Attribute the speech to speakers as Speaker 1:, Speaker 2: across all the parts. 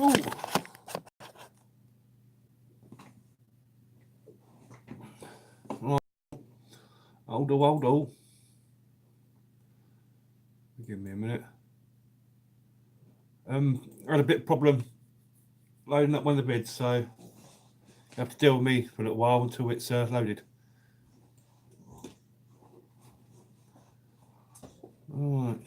Speaker 1: Oh. Right. Hold on. Give me a minute. I had a bit of problem loading up one of the bids, so you have to deal with me for a little while until it's loaded. Alright.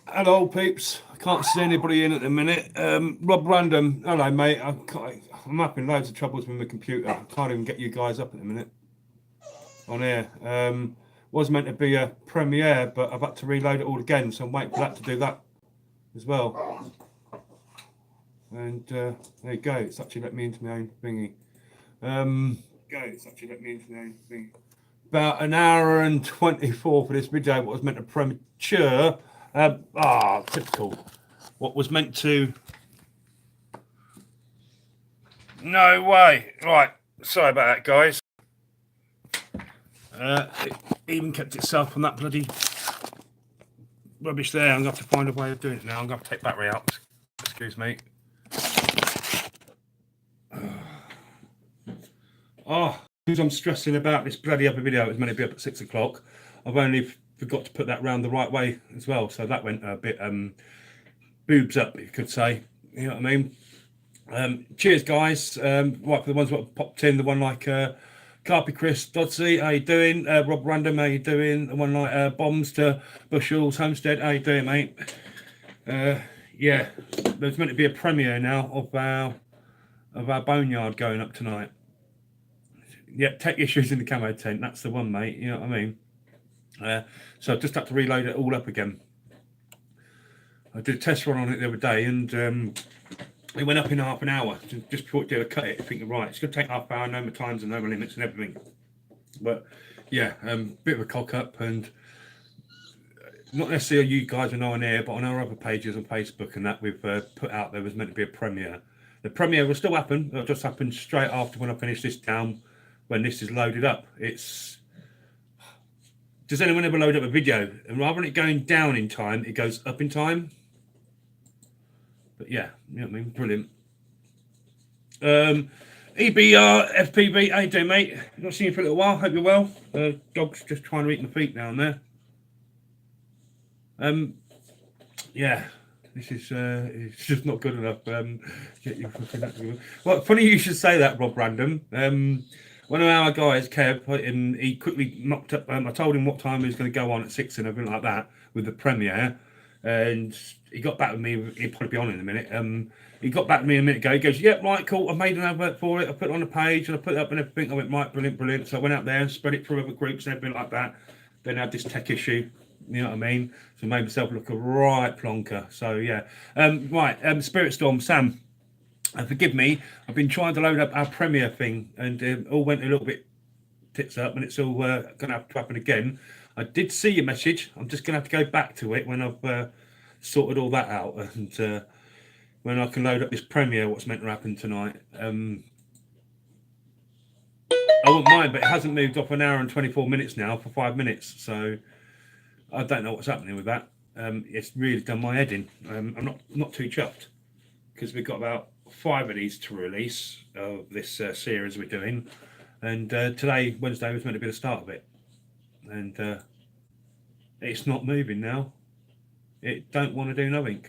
Speaker 1: Hello, peeps. I can't see anybody in at the minute. Rob Random. Hello, mate. I'm having loads of troubles with my computer. I can't even get you guys up at the minute on here. Was meant to be a premiere, but I've had to reload it all again, so I'm waiting for that to do that as well. And there you go. It's actually let me into my own thingy. About an hour and 24 for this video. What was meant to premature. Typical. What was meant to. No way. Right. Sorry about that, guys. It even kept itself on that bloody rubbish there. I'm going to have to find a way of doing it now. I'm going to take battery out. Excuse me. Because I'm stressing about this bloody other video. It was meant to be up at 6 o'clock. I've only forgot to put that round the right way as well. So that went a bit boobs up, you could say. You know what I mean? Cheers, guys. Right, for the ones that popped in, the one like Carpy Chris Dodsey, how you doing? Rob Random, how you doing? The one like Bombs to Bushels Homestead, how you doing, mate? Yeah, there's meant to be a premiere now of our boneyard going up tonight. Yeah, tech issues in the camo tent. That's the one, mate. You know what I mean? So I just had to reload it all up again. I did a test run on it the other day, and it went up in half an hour. Just before it did, I cut it, thinking, right, it's going to take half an hour, no more times and no more limits and everything. But yeah, bit of a cock up, and not necessarily you guys are know on air, but on our other pages on Facebook and that we've put out there was meant to be a premiere. The premiere will still happen. It'll just happen straight after when I finish this down, when this is loaded up. Does anyone ever load up a video and rather than it going down in time, it goes up in time? But yeah, you know what I mean? Brilliant. EBR, FPB, how you doing, mate? Not seen you for a little while. Hope you're well. Dog's just trying to eat my feet down there. Yeah, this is it's just not good enough. Get you well, funny you should say that, Rob Random. One of our guys, Kev, he quickly mocked up. I told him what time he was going to go on at 6 and everything like that with the premiere, and he got back with me. He'll probably be on in a minute. He got back to me a minute ago. He goes, "Yep, right, cool. I made an advert for it. I put it on the page and I put it up and everything." I went, "Right, brilliant." So I went out there and spread it through other groups and everything like that. Then I had this tech issue. You know what I mean? So I made myself look a right plonker. So yeah. Right. Spirit Storm, Sam. Forgive me. I've been trying to load up our premiere thing, and it all went a little bit tits up, and it's all going to have to happen again. I did see your message. I'm just going to have to go back to it when I've sorted all that out, and when I can load up this premiere, what's meant to happen tonight. I wouldn't mind, but it hasn't moved off an hour and 24 minutes now for 5 minutes, so I don't know what's happening with that. It's really done my head in. I'm not too chuffed because we've got about 5 of these to release of this series we're doing, and today, Wednesday, was meant to be the start of it, and it's not moving now. It don't want to do nothing.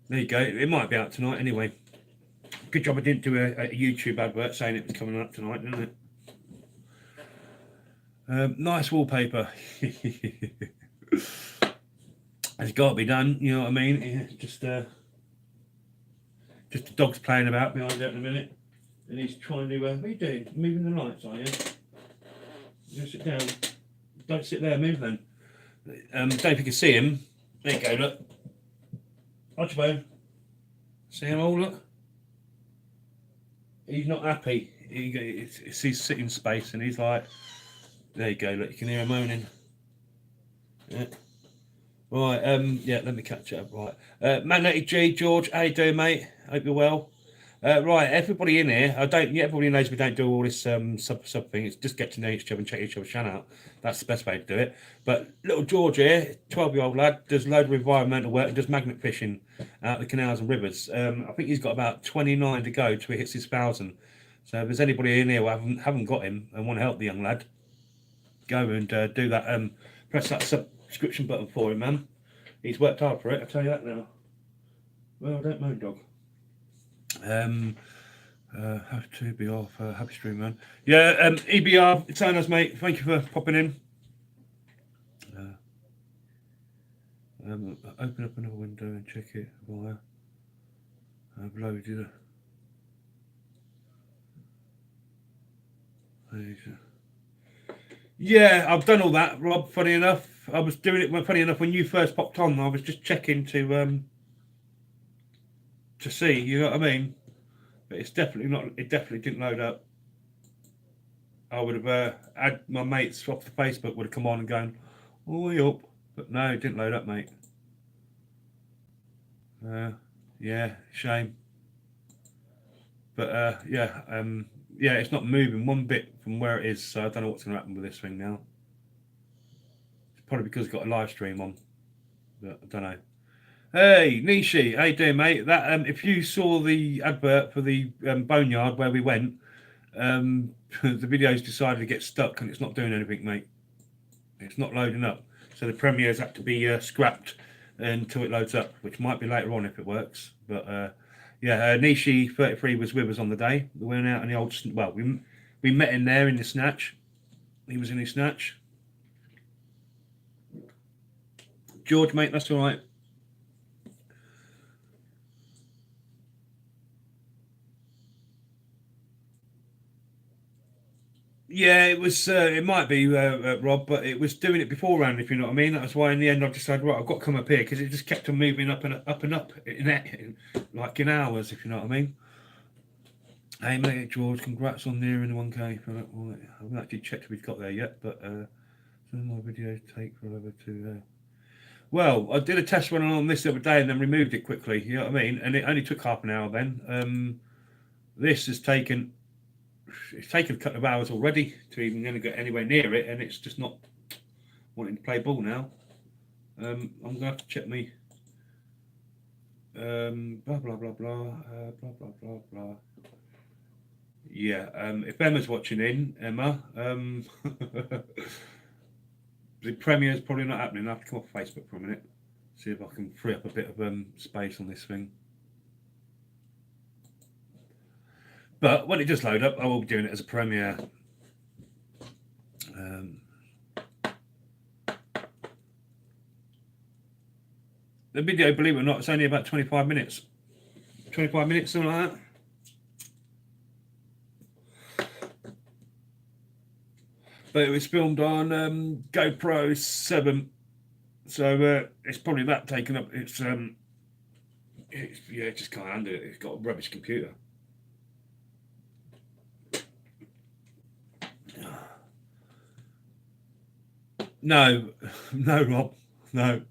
Speaker 1: There you go. It might be out tonight anyway. Good job I didn't do a YouTube advert saying it was coming up tonight, didn't it? Nice wallpaper. It's got to be done, you know what I mean? Yeah, just the dog's playing about behind it in a minute, and he's trying to. What are you doing? Moving the lights, are you? You gonna sit down? Don't sit there. Move then. Don't know if you can see him. There you go. Look. Archibald. See him all? Look. He's not happy. It's his sitting space, and he's like, there you go. Look, you can hear him moaning. Yeah. Right. Yeah. Let me catch up. Right. Magnetic G, George. How you doing, mate? Hope you're well. Right, everybody in here. I don't. Yeah, everybody knows we don't do all this sub thing. It's just get to know each other and check each other's channel out. That's the best way to do it. But little George here, 12-year-old lad, does a load of environmental work and does magnet fishing out the canals and rivers. I think he's got about 29 to go till he hits his 1,000. So if there's anybody in here who haven't got him and want to help the young lad, go and do that. Press that subscription button for him, man. He's worked hard for it. I tell you that now. Well, I don't moan, dog. Have to be off. Happy stream, man. Yeah, EBR, it's on us, mate. Thank you for popping in. Open up another window and check it via below. Did Yeah, I've done all that, Rob. Funny enough, I was doing it. Funny enough, when you first popped on, I was just checking to see. You know what I mean? But it's definitely not. It definitely didn't load up. I would have had my mates off the Facebook would have come on and gone, "Oh, up," but no, it didn't load up, mate. Yeah, shame. But yeah, it's not moving one bit from where it is, so I don't know what's going to happen with this thing now. It's probably because it's got a live stream on, but I don't know. Hey, Nishi, how you doing, mate? That if you saw the advert for the boneyard where we went, the video's decided to get stuck and it's not doing anything, mate. It's not loading up, so the premieres had to be scrapped until it loads up, which might be later on if it works. But yeah, Nishi 33 was with us on the day. We went out in the old. Well, we met him there in the snatch. He was in his snatch. George, mate, that's all right. Yeah, it was. It might be Rob, but it was doing it beforehand. If you know what I mean. That's why in the end I decided, right, I've got to come up here because it just kept on moving up and up and up like in hours. If you know what I mean. Hey mate, George, congrats on nearing the 1K. I haven't actually checked if we've got there yet, but some of my videos take forever to. Well, I did a test run on this the other day and then removed it quickly. You know what I mean? And it only took half an hour then. This has taken. It's taken a couple of hours already to even going to get anywhere near it, and it's just not wanting to play ball now. I'm going to have to check me. Blah blah blah blah blah blah blah blah. Yeah, if Emma's watching in, Emma, the premiere is probably not happening. I have to come off Facebook for a minute, see if I can free up a bit of space on this thing. But when it does load up, I will be doing it as a premiere. The video, believe it or not, it's only about 25 minutes. 25 minutes, something like that. But it was filmed on GoPro 7, so it's probably that taken up. It's it just can't handle it. It's got a rubbish computer. No, Rob, no.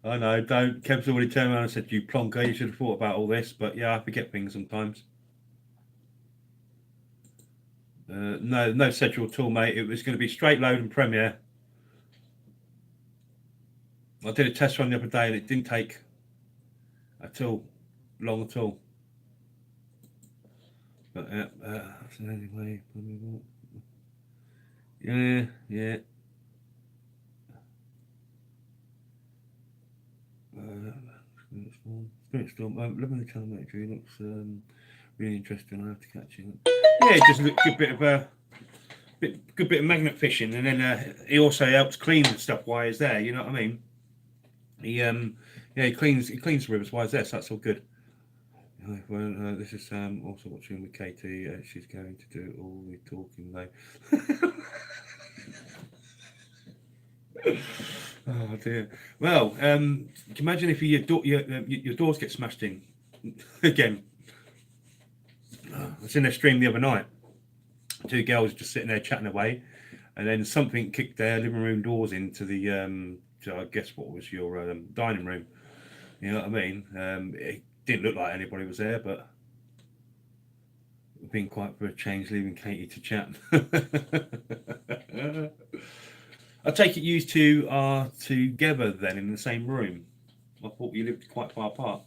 Speaker 1: I know. Don't. Kev's already turned around and said, "You plonker, you should have thought about all this." But yeah, I forget things sometimes. No schedule at all, mate. It was going to be straight load and premiere. I did a test run the other day and it didn't take long at all. But anyway, yeah. Spirit Storm. Living the channel, mate. He looks really interesting. I have to catch him. Yeah, just a good bit of good bit of magnet fishing, and then he also helps clean the stuff while he's there. You know what I mean? He cleans the rivers while he's there, so that's all good. Well, this is Sam also watching with Katie. She's going to do all the talking though. Oh dear. Well, can you imagine if your doors get smashed in again? I was in a stream the other night. Two girls just sitting there chatting away, and then something kicked their living room doors into the I guess what was your dining room. You know what I mean? It didn't look like anybody was there, but been quiet for a change, leaving Katie to chat. I take it you two are together then in the same room. I thought you lived quite far apart.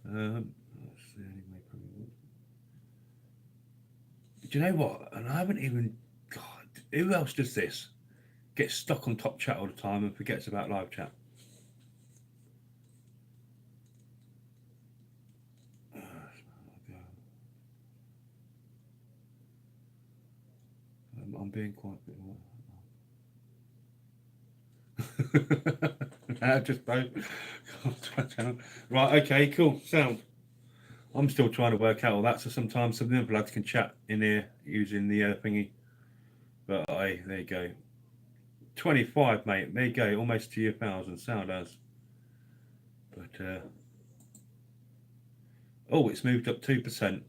Speaker 1: That's the only way probably. Do you know what? And I haven't even. God, who else does this? Gets stuck on top chat all the time and forgets about live chat. I'm being quite just both. Right, okay, cool. Sound. I'm still trying to work out all that, so sometimes some of the other lads can chat in here using the thingy. But there you go. 25, mate. There you go. Almost to your 1,000. Sound as. But oh, it's moved up 2%.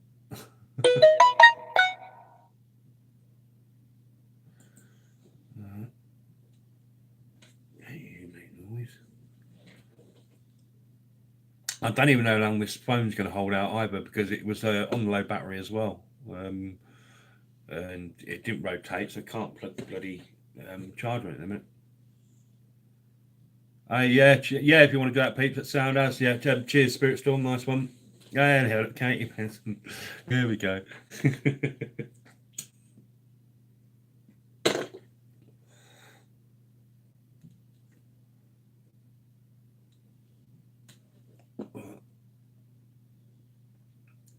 Speaker 1: I don't even know how long this phone's going to hold out either, because it was on low battery as well, and it didn't rotate, so I can't plug the bloody charger in a minute. Yeah, yeah. If you want to go out, peeps, that sound as yeah. Cheers, Spirit Storm, nice one. Yeah, hello, Katie. Here we go.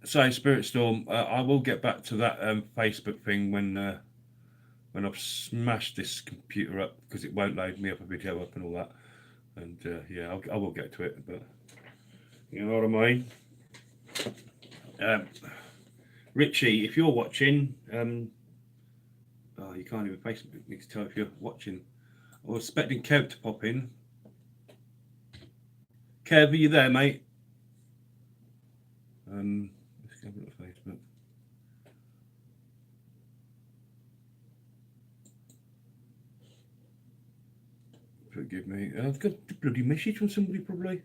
Speaker 1: So, Spirit Storm, I will get back to that Facebook thing when I've smashed this computer up, because it won't load me up a video up and all that. And yeah, I will get to it, but you know what I mean. Richie, if you're watching, oh, you can't even Facebook me to tell if you're watching. I was expecting Kev to pop in. Kev, are you there, mate? Let's go to Facebook. Forgive me. I've got a bloody message from somebody, probably.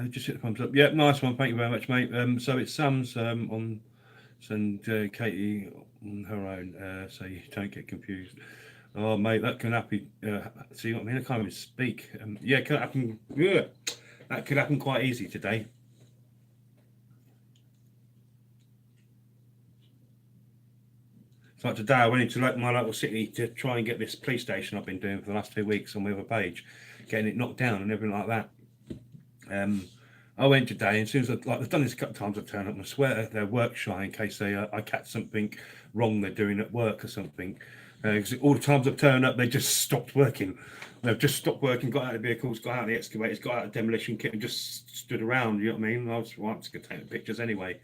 Speaker 1: Just hit the thumbs up. Yeah, nice one. Thank you very much, mate. So it's Sam's on, and Katie on her own, so you don't get confused. Oh, mate, that can happen. See what I mean? I can't even speak. Yeah, it could happen. Yeah, that could happen quite easy today. So like today, I went into my local city to try and get this police station I've been doing for the last 2 weeks on my other page, getting it knocked down and everything like that. I went today, and as soon as I've done this a couple of times, I've turned up and I swear their work shy in case I catch something wrong they're doing at work or something. Because all the times I've turned up, they just stopped working. They've just stopped working, got out of the vehicles, got out of the excavators, got out of the demolition kit, and just stood around. You know what I mean? I was going to take the pictures anyway.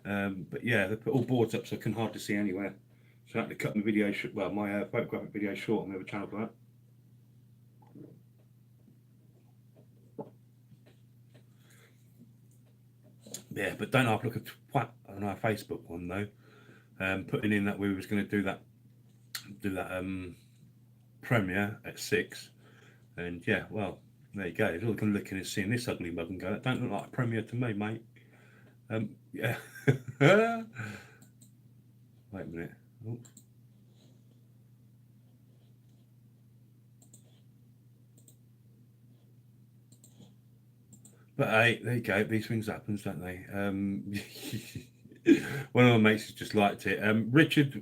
Speaker 1: But yeah, they put all boards up so I can hardly see anywhere. So I had to cut my video, my photographic video short on the other channel for that. Yeah, but don't have a look at twat on our Facebook one though. Putting in that we was going to do that premiere at 6, and yeah, well, there you go. If you're looking and seeing this ugly mug and go, that don't look like a premiere to me, mate. Yeah. Wait a minute. Oops. But hey, there you go. These things happen, don't they? One of my mates has just liked it. Richard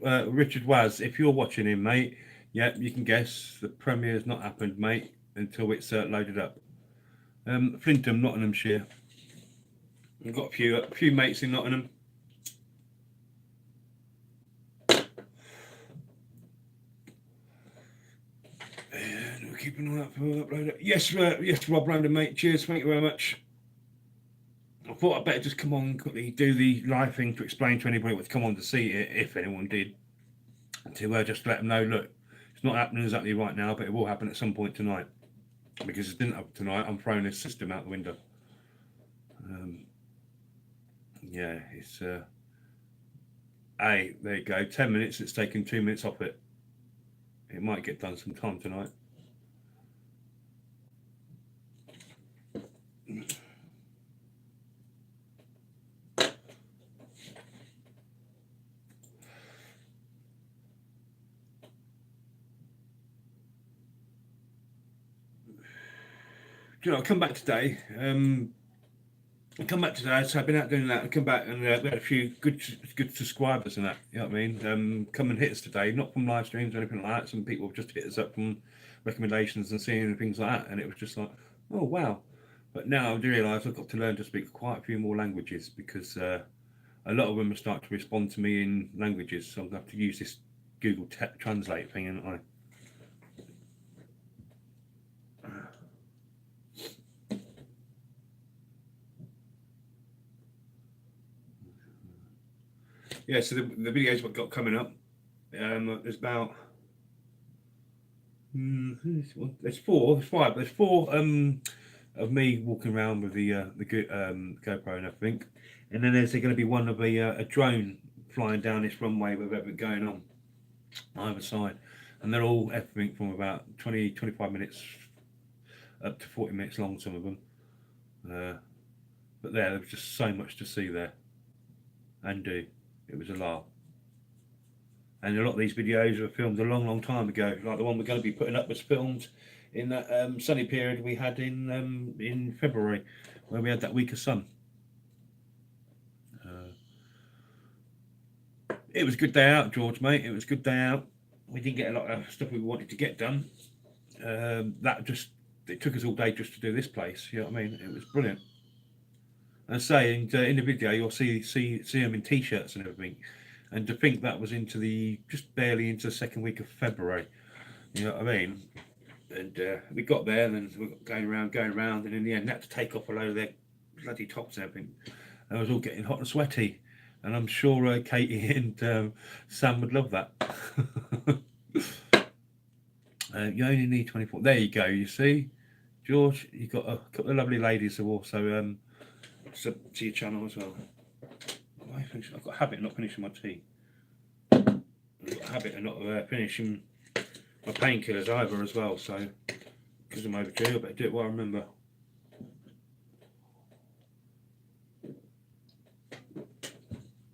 Speaker 1: Waz, if you're watching him, mate, yeah, you can guess the premiere's not happened, mate, until it's loaded up. Flintham, Nottinghamshire. I've got a few mates in Nottingham. And we'll keep an eye out for upload. Yes, Rob Brandon, mate. Cheers, thank you very much. I thought I'd better just come on and quickly do the live thing to explain to anybody what's come on to see it, if anyone did, to just let them know, look, it's not happening exactly right now, but it will happen at some point tonight. Because it didn't happen tonight, I'm throwing this system out the window. Yeah, it's hey, there you go. 10 minutes. It's taken 2 minutes off it. It might get done sometime tonight. you know, I come back today. So I've been out doing that. I come back and we had a few good subscribers and that. You know what I mean? Come and hit us today, not from live streams or anything like that. Some people have just hit us up from recommendations and seeing and things like that, and it was just like, oh wow. But now I do realise I've got to learn to speak quite a few more languages because a lot of them are starting to respond to me in languages. So I'm going to have to use this Google Translate thing, and yeah. So the videos I've got coming up, there's about there's four, there's five, there's four of me walking around with the GoPro and everything, and then there's going to be one of a drone flying down this runway with everything going on either side, and they're all everything from about 20-25 minutes up to 40 minutes long, some of them. But there was just so much to see there and do. It was a laugh. And a lot of these videos were filmed a long time ago. Like the one we're going to be putting up was filmed in that sunny period we had in February, where we had that week of sun. It was a good day out, George, mate. It was a good day out. We didn't get a lot of stuff we wanted to get done. It took us all day just to do this place. You know what I mean? It was brilliant. And I say, in the video, you'll see them in t-shirts and everything. And to think that was just barely into the second week of February. You know what I mean? And we got there, and then we were going around, and in the end, had to take off a load of their bloody tops and everything. And I was all getting hot and sweaty. And I'm sure Katie and Sam would love that. You only need 24. There you go. You see, George, you've got a couple of lovely ladies who also sub to your channel as well. I've got a habit of not finishing my tea. I've got a habit of not finishing my painkillers either as well. So, because I'm overdue, I better do it while I remember.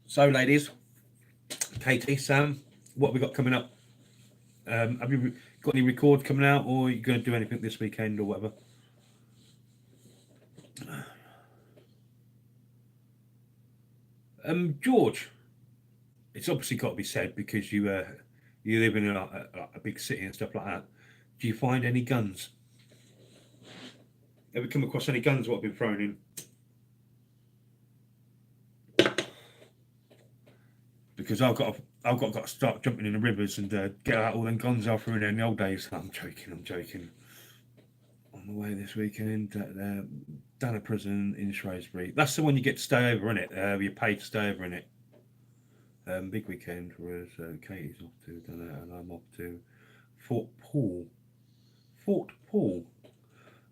Speaker 1: So, ladies, Katie, Sam, what have we got coming up? Have you got any record coming out, or are you going to do anything this weekend or whatever? George, it's obviously got to be said because you live in a big city and stuff like that. Do you find any guns? Ever come across any guns what have been thrown in? Because I've got to start jumping in the rivers and get out all them guns I threw in the old days. I'm joking. On the way this weekend, down a prison in Shrewsbury. That's the one you get to stay over, isn't it? You're paid to stay over in it. Big weekend, whereas Katie's off to Dunno and I'm off to Fort Paul.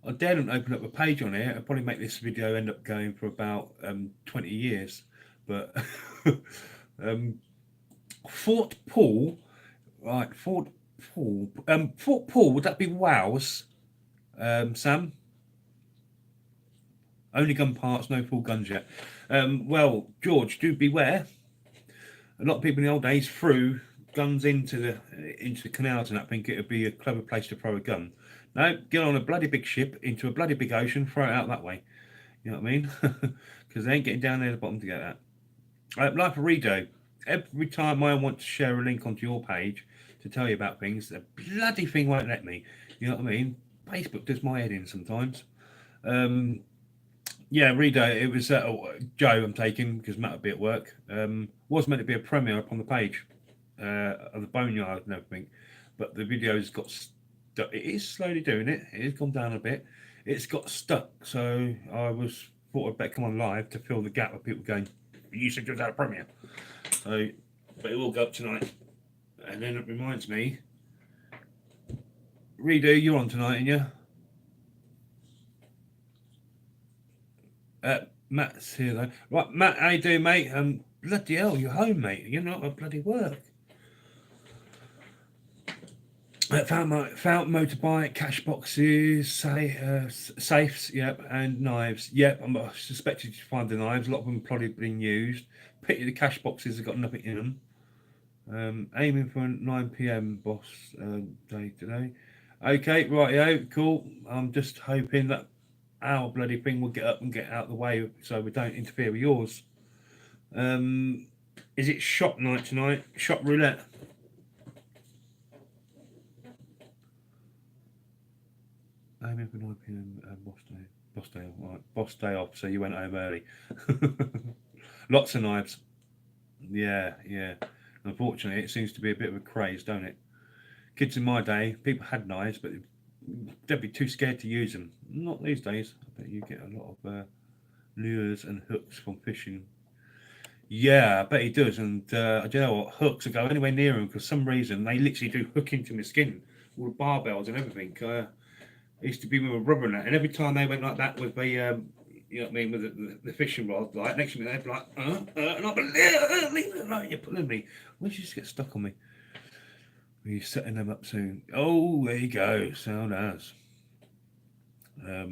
Speaker 1: I daren't open up a page on here. I'll probably make this video end up going for about 20 years. But Fort Paul, right? Fort Paul. Would that be Wales, Sam? Only gun parts, no full guns yet. Well, George, do beware. A lot of people in the old days threw guns into the canals, and I think it would be a clever place to throw a gun. No, get on a bloody big ship into a bloody big ocean, throw it out that way. You know what I mean? Because they ain't getting down there at the bottom to get that. Like a Redo, every time I want to share a link onto your page to tell you about things, the bloody thing won't let me. You know what I mean? Facebook does my head in sometimes. Yeah, Redo, it was Joe I'm taking because Matt would be at work. Was meant to be a premiere up on the page of the Boneyard and everything, but the video's got stuck. It is slowly doing it. It has gone down a bit. It's got stuck, so thought I'd better come on live to fill the gap of people going, you said you was at a premiere. So, but it will go up tonight. And then it reminds me, Redo, you're on tonight, aren't you? Matt's here though. Right, Matt, how you doing, mate? Bloody hell, you're home, mate. You're not at bloody work. Found motorbike, cash boxes, safes, yep, and knives. Yep, I'm suspected to find the knives. A lot of them probably been used. Pity the cash boxes have got nothing in them. Aiming for 9 p.m. boss day today. Okay, right, cool. I'm just hoping that our bloody thing will get up and get out of the way so we don't interfere with yours. Is it shop night tonight? Shop roulette? Aiming for 9 p.m. Boss day off. Right. Boss day off, so you went home early. Lots of knives. Yeah. Unfortunately, it seems to be a bit of a craze, don't it? Kids in my day, people had knives, but they'd be too scared to use them. Not these days. I bet you get a lot of lures and hooks from fishing. Yeah, I bet he does. And do you know what? Hooks will go anywhere near him because some reason they literally do hook into my skin. All the barbells and everything. I used to be with a rubber and that, and every time they went like that with the, you know what I mean, with the fishing rod, like next to me, they'd be like, and I'd be leave it alone, you're pulling me. Why did you just get stuck on me? Are you setting them up soon? Oh, there you go. So nice. I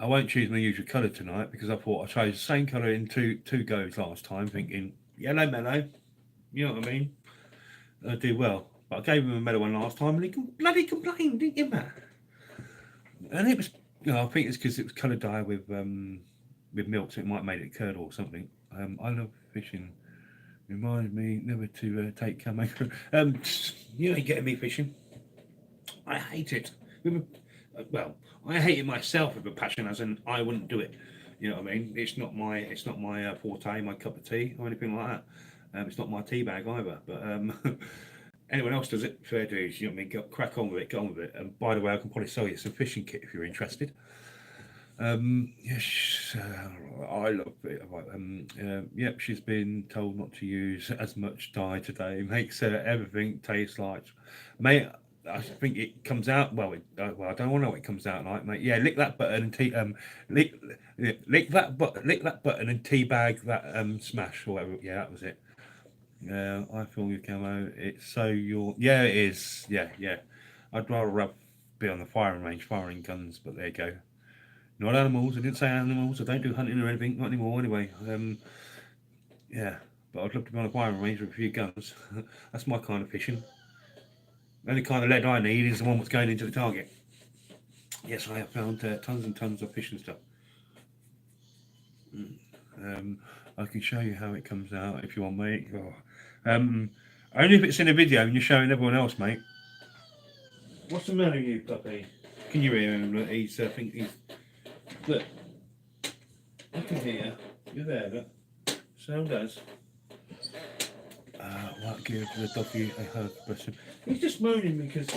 Speaker 1: won't choose my usual colour tonight because I thought I chose the same colour in two goes last time, thinking yellow mellow. You know what I mean? I do well. But I gave him a mellow one last time and he bloody complained, didn't you, Matt? And it was, I think it's because it was coloured dye with milk, so it might have made it curdle or something. I love fishing. Reminds me never to take camo. You ain't getting me fishing. I hate it. Well, I hate it myself with a passion, as in I wouldn't do it. You know what I mean? It's not my forte, my cup of tea or anything like that. It's not my tea bag either. But anyone else does it, fair dues. You know what I mean? Crack on with it, go on with it. And by the way, I can probably sell you some fishing kit if you're interested. Yes, I love it. Yep, she's been told not to use as much dye today. Makes everything taste like, mate. I think it comes out well. I don't want to know what it comes out like, mate. Yeah, lick that button and lick that button and teabag that smash or whatever. Yeah, that was it. I feel your camo. It's so your it is. Yeah. I'd rather be on the firing range firing guns, but there you go. Not animals. I didn't say animals. I don't do hunting or anything. Not anymore, anyway. Yeah, but I'd love to be on a firing range with a few guns. That's my kind of fishing. The only kind of lead I need is the one that's going into the target. Yes, I have found tons and tons of fishing stuff. I can show you how it comes out if you want, mate. Oh. Only if it's in a video and you're showing everyone else, mate. What's the matter with you, puppy? Can you hear him? Look, he's look. I can hear. You're there, look. So does. Right, give the doggy a hug, bless him. He's just moaning because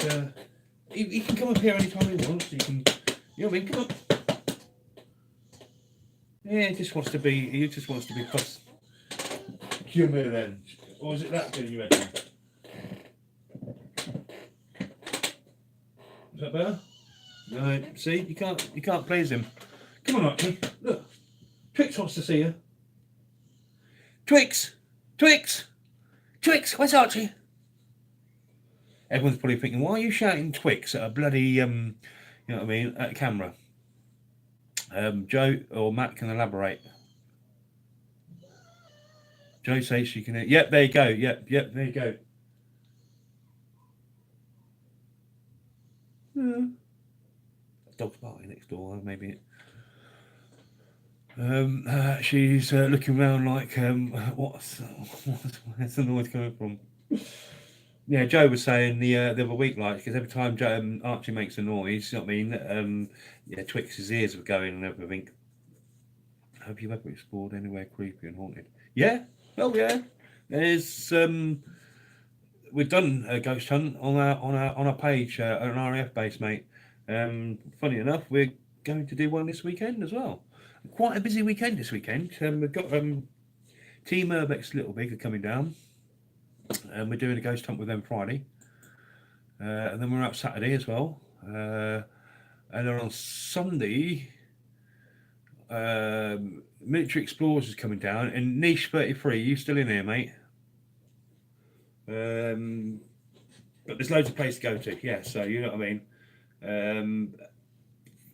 Speaker 1: he can come up here anytime he wants. He can, you know what I mean? Come up. Yeah, he just wants to be plus. Come here then. Or is it that good, you reckon? Is that better? No, see, you can't please him. Come on, Archie. Look. Twix wants to see you. Twix! Twix, where's Archie? Everyone's probably thinking, why are you shouting Twix at a bloody, you know what I mean, at a camera? Joe or Matt can elaborate. Joe says she can. Yep, there you go. Yep, there you go. Dog's barking next door, maybe. She's looking around like, where's the noise coming from? Yeah, Joe was saying the other week, like, because every time Archie makes a noise, you know what I mean? Twix's ears were going and everything. Have you ever explored anywhere creepy and haunted? Yeah, oh yeah. There's we've done a ghost hunt on our page, an RAF base, mate. Funny enough, we're going to do one this weekend as well. Quite a busy weekend this weekend. We've got Team Urbex Little Big are coming down, and we're doing a ghost hunt with them Friday, and then we're out Saturday as well, and then on Sunday, Military Explorers is coming down, and Niche 33. You still in here, mate? But there's loads of places to go to. Yeah, so you know what I mean.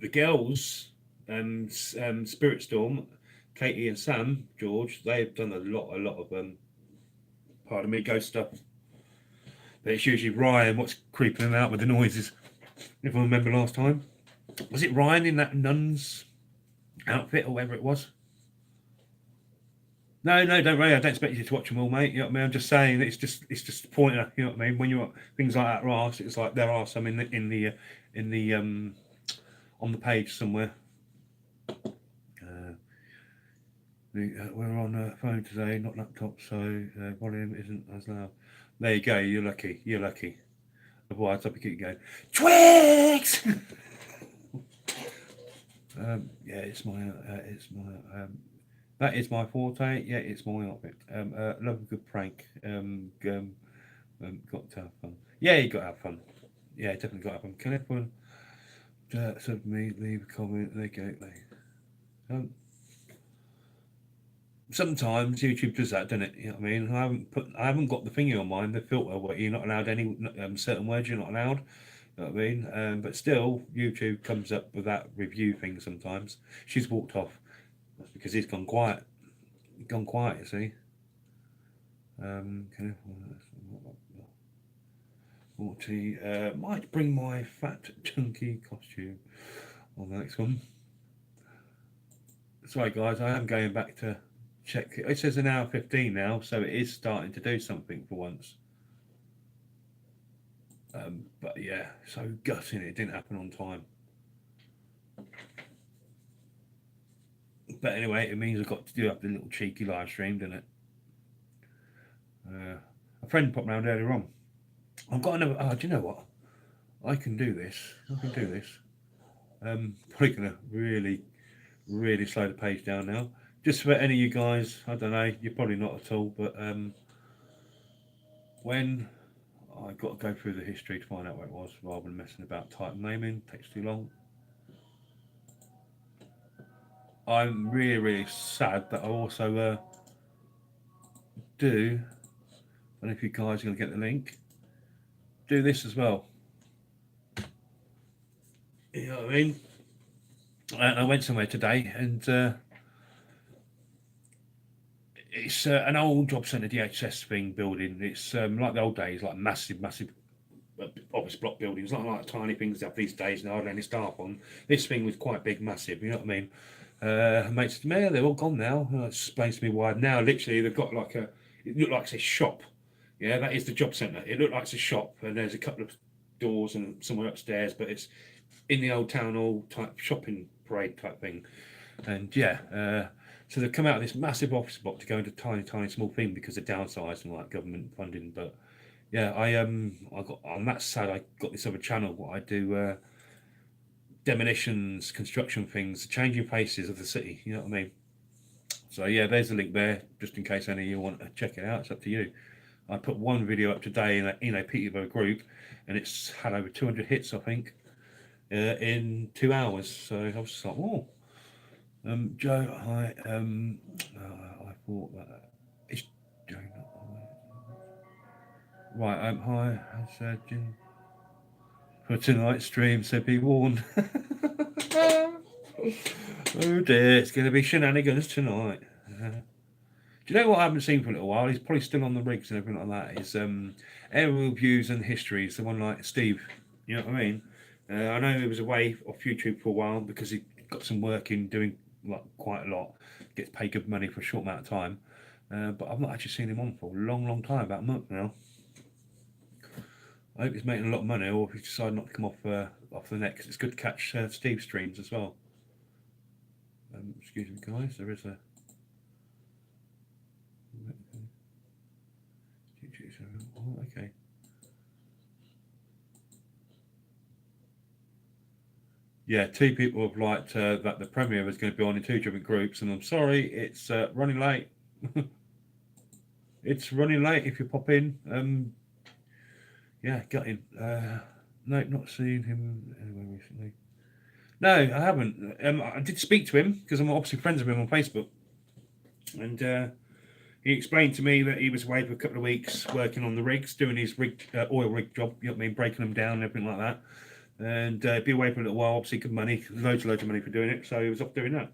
Speaker 1: The girls. Spirit Storm, Katie and Sam, George, they've done a lot of pardon me, ghost stuff. But it's usually Ryan what's creeping them out with the noises. If I remember last time. Was it Ryan in that nun's outfit or whatever it was? No, don't worry. I don't expect you to watch them all, mate. You know what I mean? I'm just saying it's just pointing out. You know what I mean? When you things like that, Ross, it's like there are some in the on the page somewhere. We're on a phone today, not laptop, so volume isn't as loud. There you go. You're lucky. You're lucky. Otherwise, I'll be keep going. Twigs. Yeah, that is my forte. Yeah, it's my outfit. Love a good prank. Got to have fun. Yeah, you got to have fun. Yeah, definitely got to have fun. Can everyone sub me leave a comment? There you go. Um, Sometimes YouTube does that, doesn't it? You know what I mean? I haven't got the thingy on mine, the filter where you're not allowed any certain words. You're not allowed. You know what I mean? But still, YouTube comes up with that review thing sometimes. She's walked off. That's because he's gone quiet. Gone quiet, you see. Okay. 40. Might bring my fat chunky costume on the next one. Sorry, guys, I am going back to check. It says an hour 15 now, so it is starting to do something for once. But yeah, so gutting it didn't happen on time. But anyway, it means I've got to do up the little cheeky live stream, doesn't it? A friend popped round earlier on. I've got another. Oh, do you know what? I can do this. I can do this. Probably gonna really slow the page down now. Just for any of you guys, I don't know. You're probably not at all, but when I got to go through the history to find out what it was, rather than messing about typing naming, takes too long. I'm really sad that I also do. I don't know if you guys are going to get the link. Do this as well. You know what I mean? I went somewhere today and it's an old job centre DHS thing building. It's like the old days, like massive office block buildings, not like tiny things they have these days and hardly any staff on. This thing was quite big, massive, you know what I mean? Mates said, "Man, they're all gone now." And it explains to me why. Now, literally, they've got like it looked like it's a shop. Yeah, that is the job centre. It looked like it's a shop, and there's a couple of doors and somewhere upstairs, but it's in the old town hall type shopping parade type thing. And yeah, so they've come out of this massive office block to go into tiny small thing because they're downsizing like government funding. But yeah, I got I'm that sad. I got this other channel what I do demolitions, construction things, changing faces of the city. You know what I mean? So yeah, there's a link there, just in case any of you want to check it out. It's up to you. I put one video up today in a Peterborough group, and it's had over 200 hits, I think, in 2 hours. So I was just like, oh, Joe, hi. I thought that it's Joe. Right, hi. I said for tonight's stream, so be warned. Oh dear, it's going to be shenanigans tonight. Do you know what I haven't seen for a little while? He's probably still on the rigs and everything like that. Is aerial views and histories. The one like Steve. You know what I mean? I know he was away off YouTube for a while because he got some work in doing like quite a lot. Gets paid good money for a short amount of time. But I've not actually seen him on for a long time, about a month now. I hope he's making a lot of money, or if he's decided not to come off the net, because it's good to catch Steve streams as well. Excuse me, guys. There is a. Oh, okay. Yeah, two people have liked that the premiere was going to be on in two different groups, and I'm sorry, it's running late. It's running late if you pop in. Yeah, got him. No, not seen him anywhere recently. No, I haven't. I did speak to him because I'm obviously friends with him on Facebook, and he explained to me that he was away for a couple of weeks working on the rigs, doing his oil rig job. You know what I mean, breaking them down and everything like that. And be away for a little while. Obviously, good money, loads of money for doing it. So he was off doing that.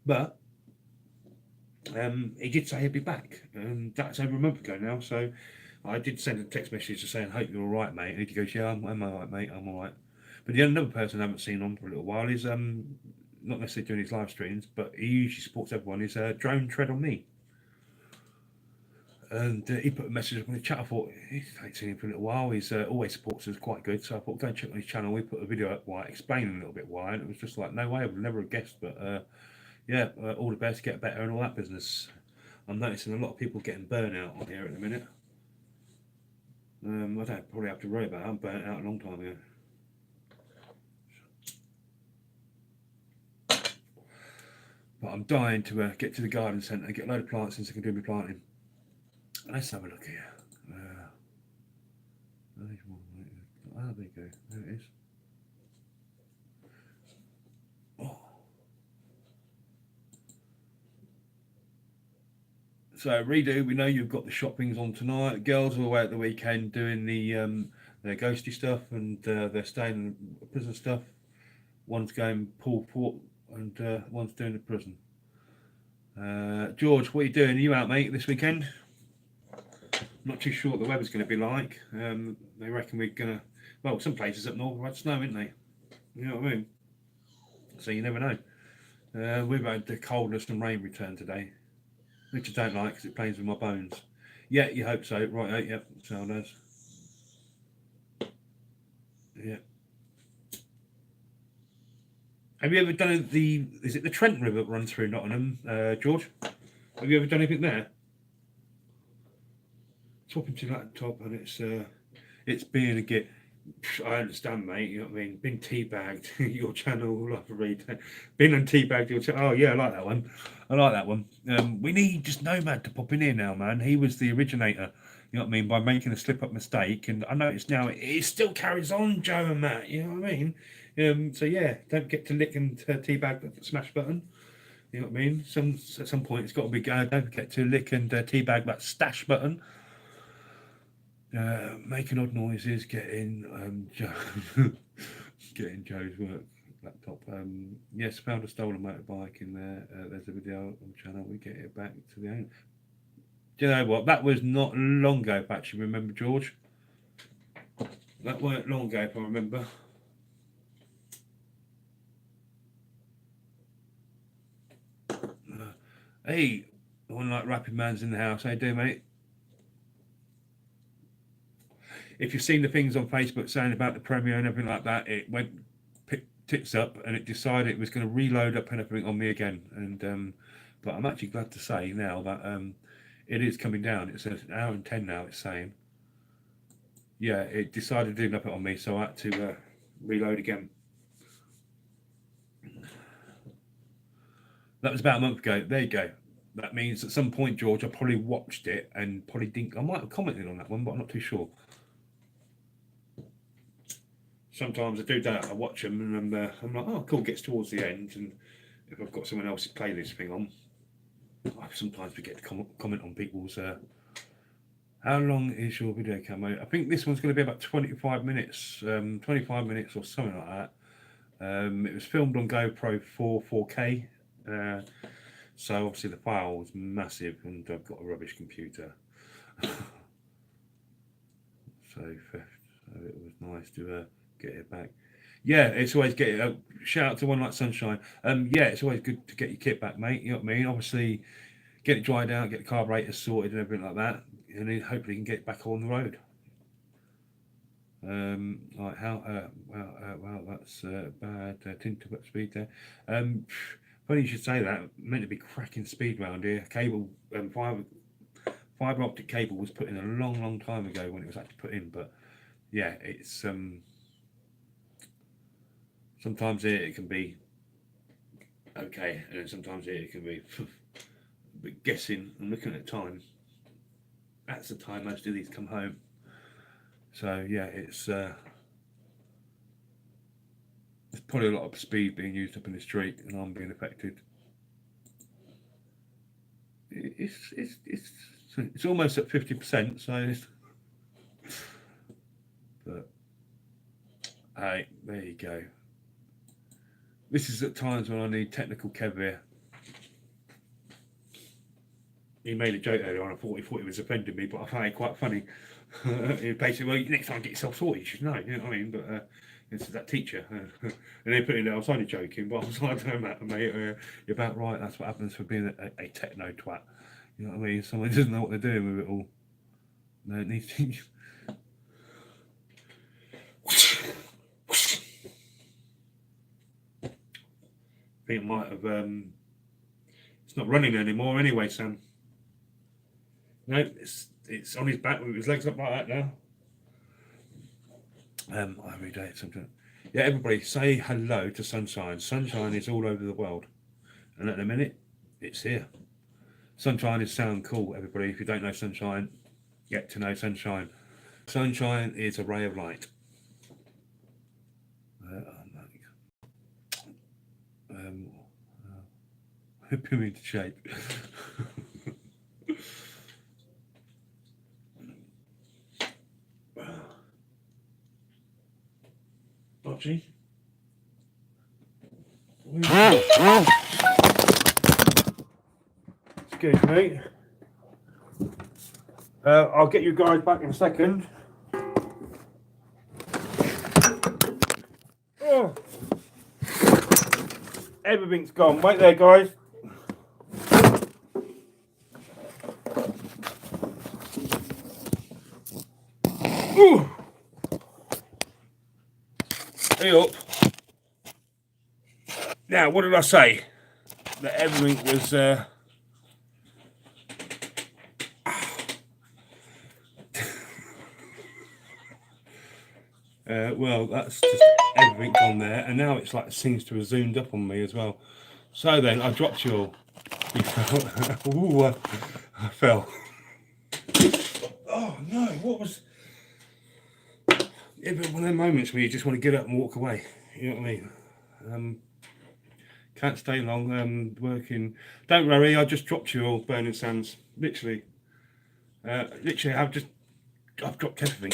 Speaker 1: But he did say he'd be back, and that's over a month ago now. So I did send a text message to saying, "Hope you're all right, mate." And he goes, "Yeah, I'm all right, mate. I'm all right." But the another person I haven't seen on for a little while is not necessarily doing his live streams, but he usually supports everyone. Is Drone Tread on Me. And he put a message up in the chat. I thought, he's ain't seen him for a little while. He's always supports us quite good. So I thought, go and check on his channel. We put a video up why, explaining a little bit why. And it was just like, no way, I would never have guessed. But yeah, all the best, get better and all that business. I'm noticing a lot of people getting burnout on here at the minute. I don't probably have to worry about it. I'm burnt out a long time ago. But I'm dying to get to the garden centre and get a load of plants in so I can do my planting. Let's have a look here. There you go. There it is. Oh. So redo. We know you've got the shoppings on tonight. Girls are away at the weekend doing the their ghosty stuff, and they're staying in the prison stuff. One's going pool port, and one's doing the prison. George, what are you doing? Are you out, mate, this weekend? Not too sure what the weather's going to be like. They reckon we're going to... Well, some places up north have had snow, haven't they? You know what I mean? So you never know. We've had the coldness and rain return today, which I don't like because it plays with my bones. Yeah, you hope so. Right, yep, so it does. Yeah. Have you ever done is it the Trent River that runs through Nottingham, George? Have you ever done anything there? Talking to that top, and it's being a git. I understand, mate. You know what I mean? Been teabagged your channel. I'll have to read that. Been on teabagged your channel. Oh yeah, I like that one. I like that one. We need just Nomad to pop in here now, man. He was the originator. You know what I mean? By making a slip-up mistake, and I notice now it still carries on, Joe and Matt. You know what I mean? So yeah, don't get to lick and teabag the smash button. You know what I mean? At some point it's got to be go. Don't forget to lick and teabag that stash button. Making odd noises, getting getting Joe's work laptop. Yes, found a stolen motorbike in there. There's a video on the channel. We get it back to the owner. Do you know what? That was not long ago, if I actually remember, George. That weren't long ago, if I remember. Hey, one like Rapid Man's in the house. How you doing, mate? If you've seen the things on Facebook saying about the Premiere and everything like that, it went tits up and it decided it was going to reload up and everything on me again. And but I'm actually glad to say now that it is coming down. It says an hour and 10 now. It's saying, yeah, it decided to do nothing on me, so I had to reload again. That was about a month ago. There you go. That means at some point, George, I probably watched it and probably didn't. I might have commented on that one, but I'm not too sure. Sometimes I do that. I watch them and I'm like, oh, cool. Gets towards the end, and if I've got someone else's playlist thing on, I sometimes forget to comment on people's. How long is your video camo? I think this one's going to be about 25 minutes, 25 minutes or something like that. It was filmed on GoPro 4K, so obviously the file was massive, and I've got a rubbish computer. So it was nice to get it back. Yeah, it's always shout out to one like Sunshine. Yeah, it's always good to get your kit back, mate. You know what I mean? Obviously, get it dried out, get the carburetor sorted and everything like that, and then hopefully you can get back on the road. Like how wow, that's bad. Tint up speed there. Funny you should say that. Meant to be cracking speed round here. Cable, fiber optic cable was put in a long time ago when it was actually put in, but yeah, it's sometimes it can be okay, and then sometimes it can be but guessing and looking at time. That's the time most of these come home. So yeah, it's probably a lot of speed being used up in the street, and I'm being affected. It's almost at 50%. So, but hey, there you go. This is at times when I need technical Kev here. He made a joke earlier on. I thought he was offending me, but I found it quite funny. Basically, well, next time get yourself sorted, you should know. You know what I mean? But It's that teacher. And they put in there, I was only joking, but I was like, no matter, mate, you're about right. That's what happens for being a techno twat. You know what I mean? Someone doesn't know what they're doing with it all. No, it needs to. I think it might have. It's not running anymore anyway, Sam. No, it's on his back with his legs up like that now. Every day it's something. Yeah, everybody say hello to sunshine. Sunshine is all over the world, and at the minute, it's here. Sunshine is sound cool, everybody. If you don't know sunshine, get to know sunshine. Sunshine is a ray of light. Put me into shape. Archie? Excuse me. I'll get you guys back in a second. Oh. Everything's gone. Wait there, guys. Ooh. Hey up. Now, what did I say? That everything was. Well, that's just everything on there, and now it's like it seems to have zoomed up on me as well. So then, I dropped you all. You fell. Ooh, I fell. Oh no! What was? Yeah, but one of them moments where you just want to get up and walk away. You know what I mean? Can't stay long. Working. Don't worry, I just dropped you all, Burning Sands. Literally. I've dropped everything.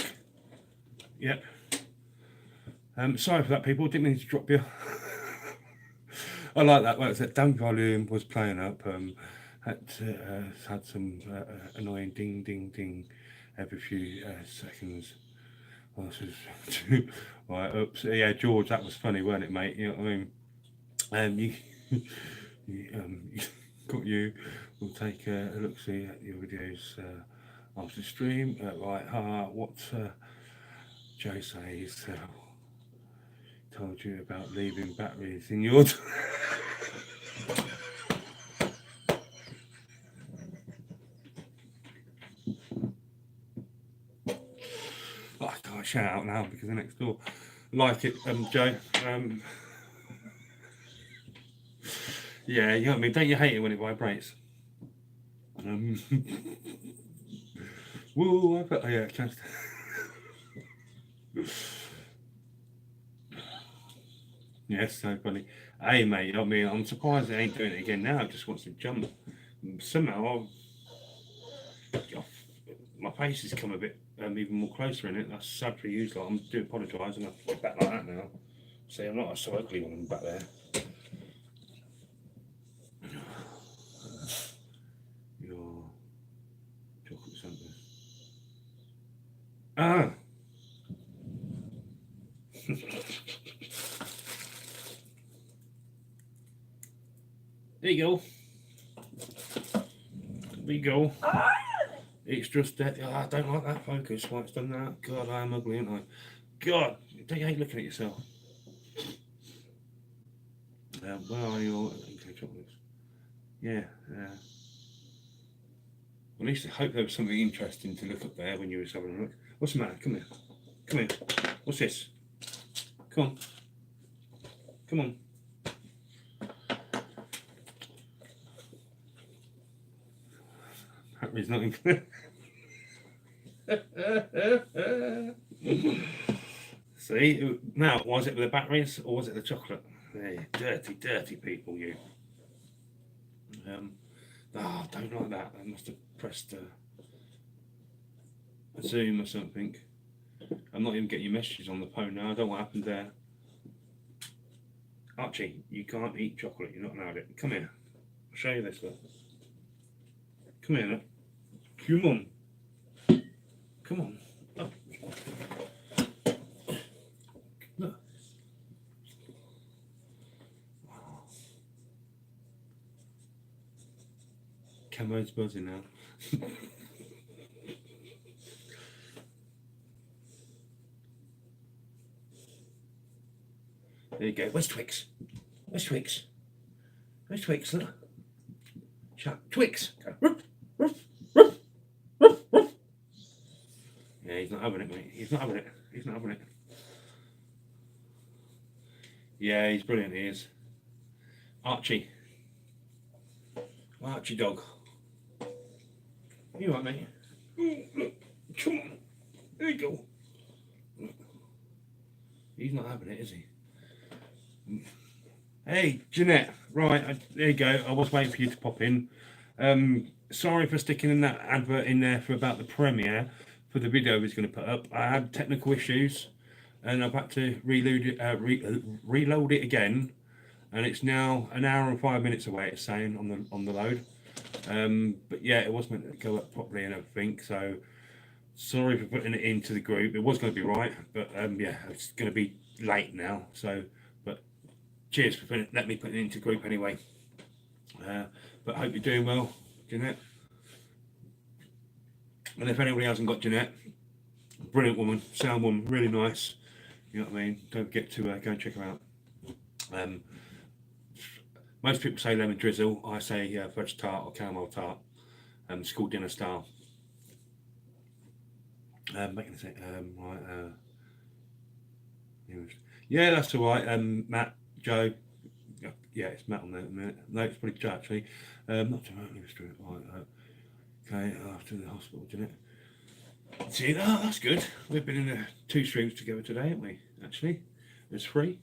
Speaker 1: Yep. Sorry for that, people. Didn't mean to drop you. I like that. Well, it's that damn volume was playing up. Had some annoying ding, ding, ding every few seconds. Oh, this is right. Oops. Yeah, George, that was funny, weren't it, mate? You know what I mean? Got you. We'll take a look. See at your videos after the stream. Right. What Joe says. Told you about leaving batteries in your. I can't shout out now because they're next door. Like it, Joe. Yeah, you know what I mean. Don't you hate it when it vibrates? Woo! Yeah, just. Yes, so funny. Hey, mate. I mean, I'm surprised it ain't doing it again now. It just wants to jump. Somehow, my face has come a bit even more closer in it. That's sad for you. Like, I do apologise. I'm going to get back like that now. See, I'm not so ugly when I'm back there. Your chocolate something. Ah. There you go. There you go. It's just that I don't like that focus. Why it's done that? God, I am ugly, aren't I? God, don't you hate looking at yourself? Where are your chocolates? Yeah. At least I hope there was something interesting to look up there when you were having a look. What's the matter? Come here. Come here. What's this? Come on. Come on. Battery's not in. See, now was it with the batteries or was it the chocolate? Hey, dirty, dirty people, you. Don't like that. I must have pressed a zoom or something. I'm not even getting your messages on the phone now. I don't know what happened there. Archie, you can't eat chocolate. You're not allowed it. Come here. I'll show you this. Look. Come here. Look. Come on. Come on. Oh. Look. Camo's buzzing now. There you go. Where's Twix? Where's Twix? Where's Twix? Look. Shut up. Twix. Go. Yeah, he's not having it, mate. He's not having it. He's not having it. Yeah, he's brilliant, he is. Archie. Archie dog. You right, mate? Look. Come on. There you go. He's not having it, is he? Hey, Jeanette. Right, there you go. I was waiting for you to pop in. Sorry for sticking in that advert in there for about the premiere for the video I was going to put up. I had technical issues, and I've had to reload it again, and it's now an hour and 5 minutes away. It's saying on the load. But yeah, it was meant to go up properly and everything. So sorry for putting it into the group. It was going to be right, but yeah, it's going to be late now. So, but cheers for letting me put it into the group anyway. But I hope you're doing well, Jeanette. And if anybody hasn't got Jeanette, brilliant woman, sound woman, really nice. You know what I mean? Don't forget to go and check her out. Most people say lemon drizzle. I say fudge tart or caramel tart. School dinner style. Making a say, right. Yeah, that's all right. Matt, Joe. Yeah, it's Matt on there at the minute. No, it's probably Joe actually. Not too much. Right. Okay, after the hospital, didn't it? See, that's good. We've been in 2 streams together today, haven't we? Actually, there's 3.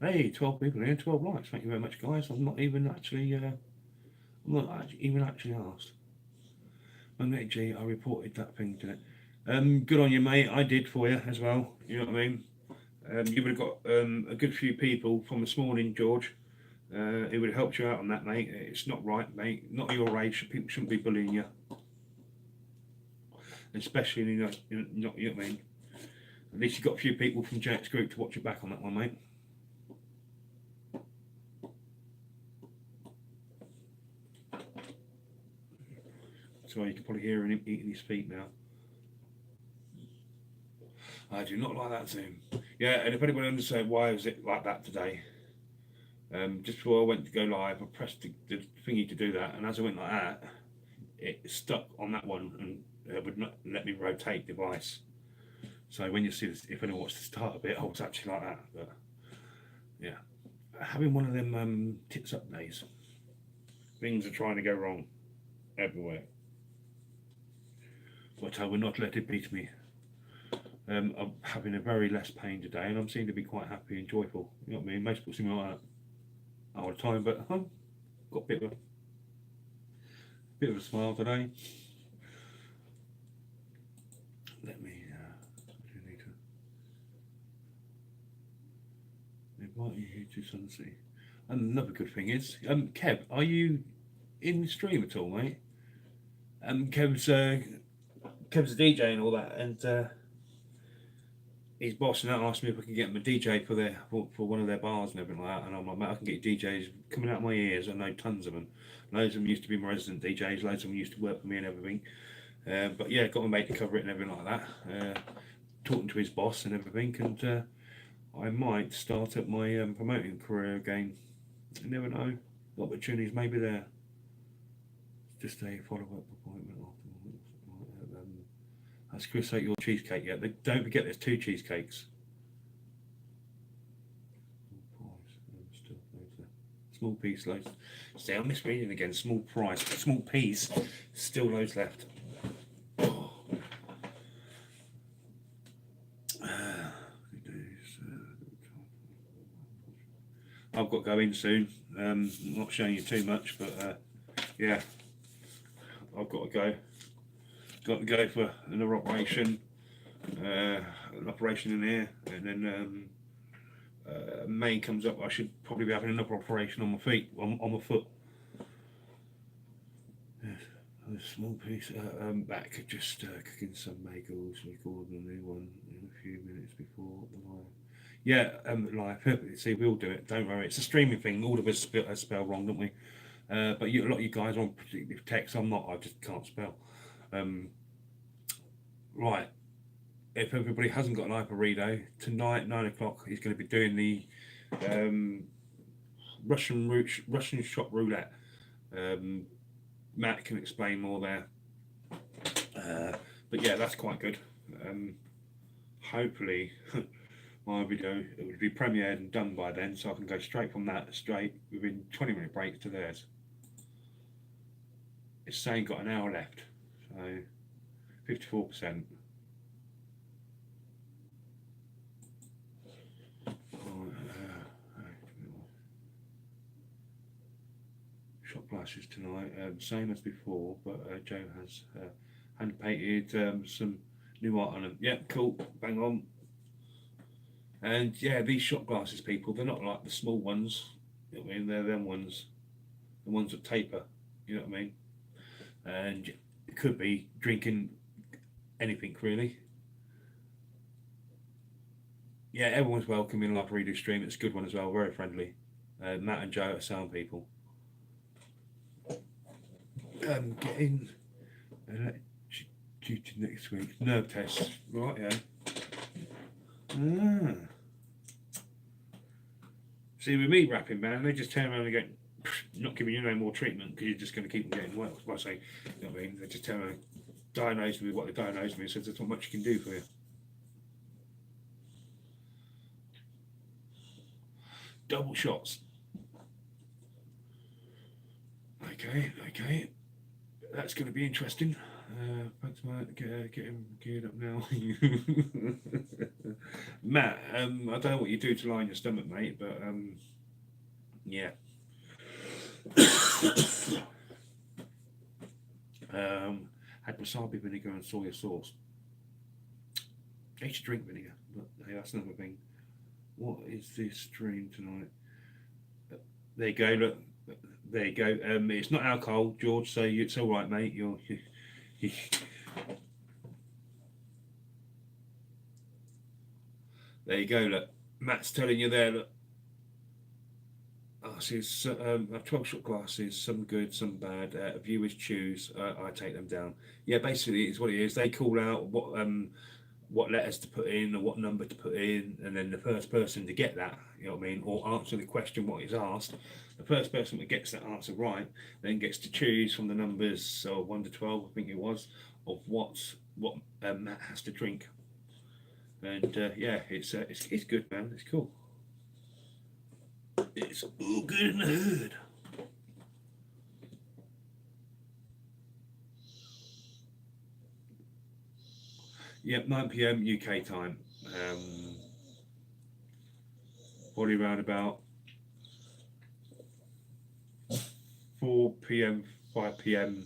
Speaker 1: Hey, 12 people here, 12 likes. Thank you very much, guys. I'm not even actually asked. Magnetic G, I reported that thing to it. Good on you, mate. I did for you as well. You know what I mean? You would have got a good few people from this morning, George. It would have helped you out on that, mate. It's not right, mate. Not your age. People shouldn't be bullying you, especially you know what I mean. At least you got a few people from Jack's group to watch your back on that one, mate. So you can probably hear him eating his feet now. I do not like that Zoom. Yeah, and if anybody understands why was it like that today, just before I went to go live, I pressed the thingy to do that, and as I went like that, it stuck on that one and it would not let me rotate device. So when you see this, if anyone wants to start a bit, I was actually like that. But yeah, having one of them tits up days. Things are trying to go wrong everywhere, but I will not let it beat me. I'm having a very less pain today, and I'm seeming to be quite happy and joyful. You know what I mean? Most people seem like that all the time, but I've got a bit of a smile today. Let me. I need to invite you to Sunsea. And another good thing is, Kev, are you in the stream at all, mate? Kev's a DJ and all that, and his boss now asked me if I could get him a DJ for one of their bars and everything like that. And I'm like, mate, I can get DJs coming out of my ears. I know tons of them. Loads of them used to be my resident DJs. Loads of them used to work for me and everything. But yeah, got my mate to cover it and everything like that. Talking to his boss and everything, and I might start up my promoting career again. You never know. The opportunities may be there. Just a follow-up appointment. Has Chris ate your cheesecake yet? Don't forget there's 2 cheesecakes. Small piece, loads. See, I'm misreading again. Small price, small piece, still loads left. I've got to go in soon. I'm not showing you too much, but yeah, I've got to go. Got to go for another operation, an operation in here, and then May comes up. I should probably be having another operation on my feet, on my foot. Yes, a small piece. Back, just cooking some bagels, recording a new one in a few minutes before the live. Yeah, live. See, we all do it. Don't worry. It's a streaming thing. All of us spell wrong, don't we? But a lot of you guys on particularly text. I'm not. I just can't spell. Um, right. If everybody hasn't got an iPad tonight, 9 o'clock, he's going to be doing the um, Russian shop roulette. Matt can explain more there. But yeah, that's quite good. Hopefully, my video it would be premiered and done by then, so I can go straight from that within 20-minute breaks to theirs. It's saying got an hour left, so 54%. Shot glasses tonight, same as before, but Joe has hand painted some new art on them. Yeah, cool, bang on. And yeah, these shot glasses, people, they're not like the small ones. You know what I mean? They're them ones, the ones that taper. You know what I mean? And it could be drinking anything really. Yeah, everyone's welcome in Live Redo stream. It's a good one as well, very friendly. Matt and Joe are sound people. Getting due to next week nerve tests, right? Yeah. See, with me rapping, man, they just turn around and go, not giving you no more treatment because you're just going to keep them getting well. Well, I say, you know what I mean? They just turn around, diagnose me with what they diagnosed me, and says there's not much you can do for you. Double shots. Okay. That's going to be interesting. Thanks, Matt. Get him geared up now. Matt, I don't know what you do to line your stomach, mate, but yeah. Had wasabi vinegar and soy sauce. I used to drink vinegar, but hey, that's another thing. What is this stream tonight? There you go. Look, there you go. It's not alcohol, George. So it's all right, mate. You there you go. Look, Matt's telling you there. Look, I've 12 shot glasses. Some good, some bad. Viewers choose. I take them down. Yeah, basically, it's what it is. They call out what letters to put in or what number to put in, and then the first person to get that, you know what I mean, or answer the question what is asked, the first person that gets that answer right then gets to choose from the numbers 1 to 12, I think it was, of what Matt has to drink. And yeah, it's good, man. It's cool. It's all good in the hood. Yep, 9 p.m. UK time. Probably around about 4 p.m., 5 p.m.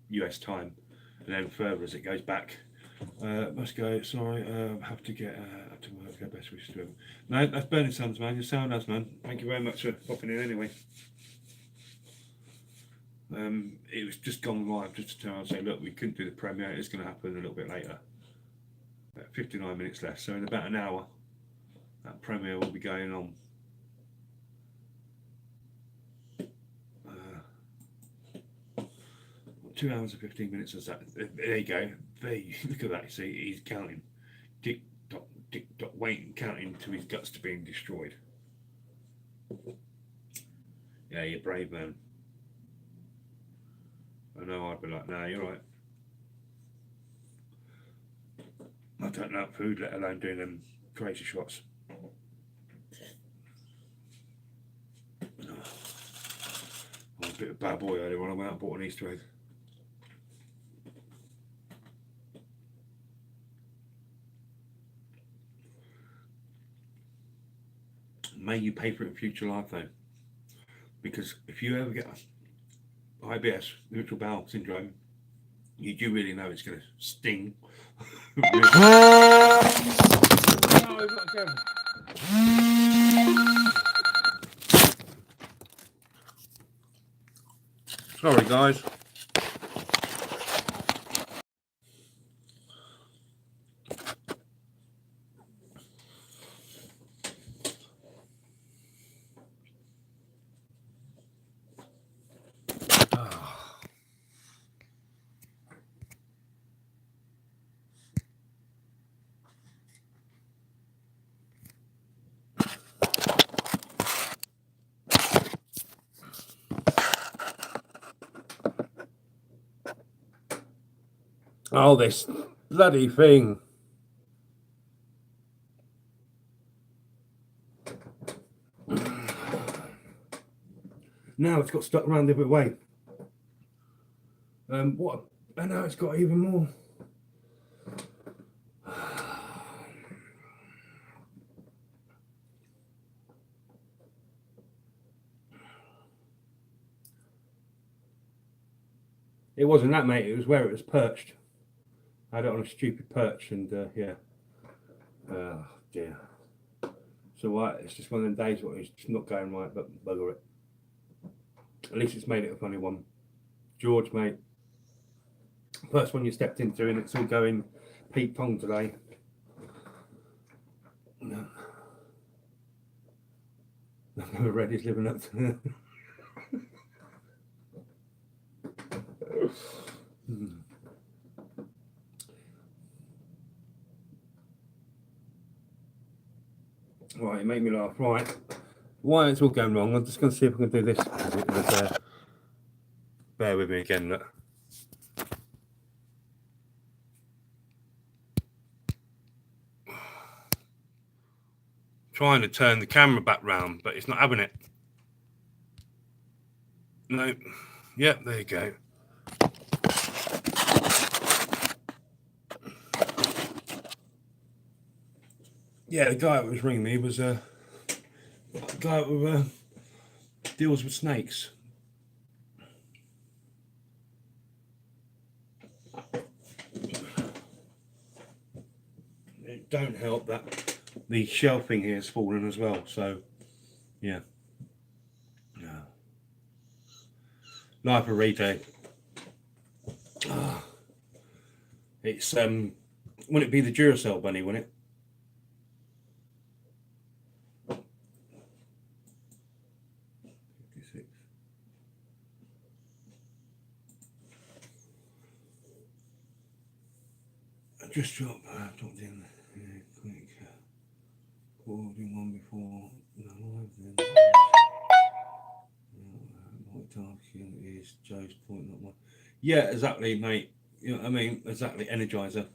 Speaker 1: US time, and then further as it goes back. Must go. Sorry, have to get to work. Get best wishes to him. No, that's Burning Suns, man. You're sound as, man. Thank you very much for popping in anyway. It was just gone live just to tell and say, look, we couldn't do the premiere. It's going to happen a little bit later. 59 minutes left, so in about an hour, that premiere will be going on. 2 hours and 15 minutes or so. There you go. Look at that. See, he's counting. Tick tock, waiting, counting to his guts to being destroyed. Yeah, you're brave, man. I know I'd be like, nah, you're right. I don't know food, let alone doing them crazy shots. I'm a bit of a bad boy earlier when I went out and bought an Easter egg. May you pay for it in future life, though, because if you ever get IBS, irritable bowel syndrome, you do really know it's going to sting. Sorry, guys. Oh, this bloody thing. Now it's got stuck around the other way. What? And now it's got even more. It wasn't that, mate. It was where it was perched. I had it on a stupid perch, and yeah. Oh dear. So what? It's just one of them days where it's just not going right, but bugger it. At least it's made it a funny one. George, mate. First one you stepped into, and it's all going Pete Pong today. No. I've never read his living up to Right, it made me laugh. Right, why it's all going wrong? I'm just going to see if I can do this. Bear with me again. Look. Trying to turn the camera back round, but it's not having it. No. Yep, there you go. Yeah, the guy that was ringing me was a guy who deals with snakes. It don't help that the shelving here has fallen as well. So, yeah. Life of Rita. It's wouldn't it be the Duracell bunny, wouldn't it? I just dropped in quick recording one before multitasking is Joe's point, not mine. Yeah, exactly, mate. You know what I mean? Exactly, Energizer.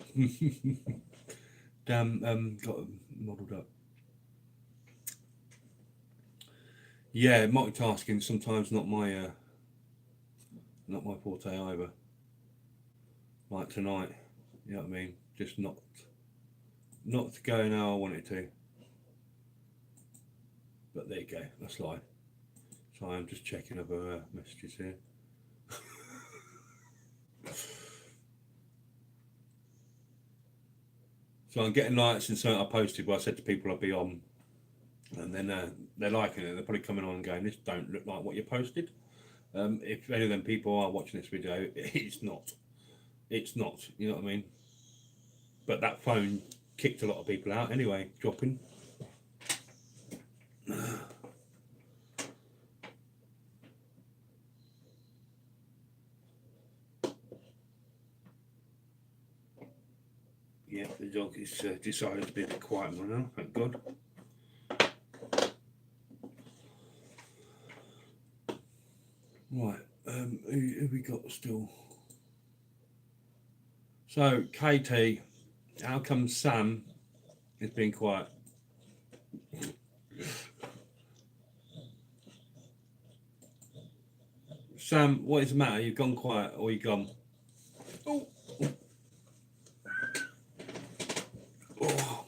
Speaker 1: Damn, got modelled up. Yeah, multitasking sometimes not my forte either. Like tonight, you know what I mean? Just not going how I want it to. But there you go, that's life. So I'm just checking other messages here. So I'm getting likes and something I posted where I said to people I'd be on, and then they're liking it. They're probably coming on and going, "This don't look like what you posted." If any of them people are watching this video, it's not. It's not. You know what I mean? But that phone kicked a lot of people out anyway, dropping. Yeah, the dog is decided to be a bit quiet now, thank God. Right, who we got still? So, KT, how come Sam is being quiet? Sam, what is the matter? You've gone quiet or you gone? Oh. Oh.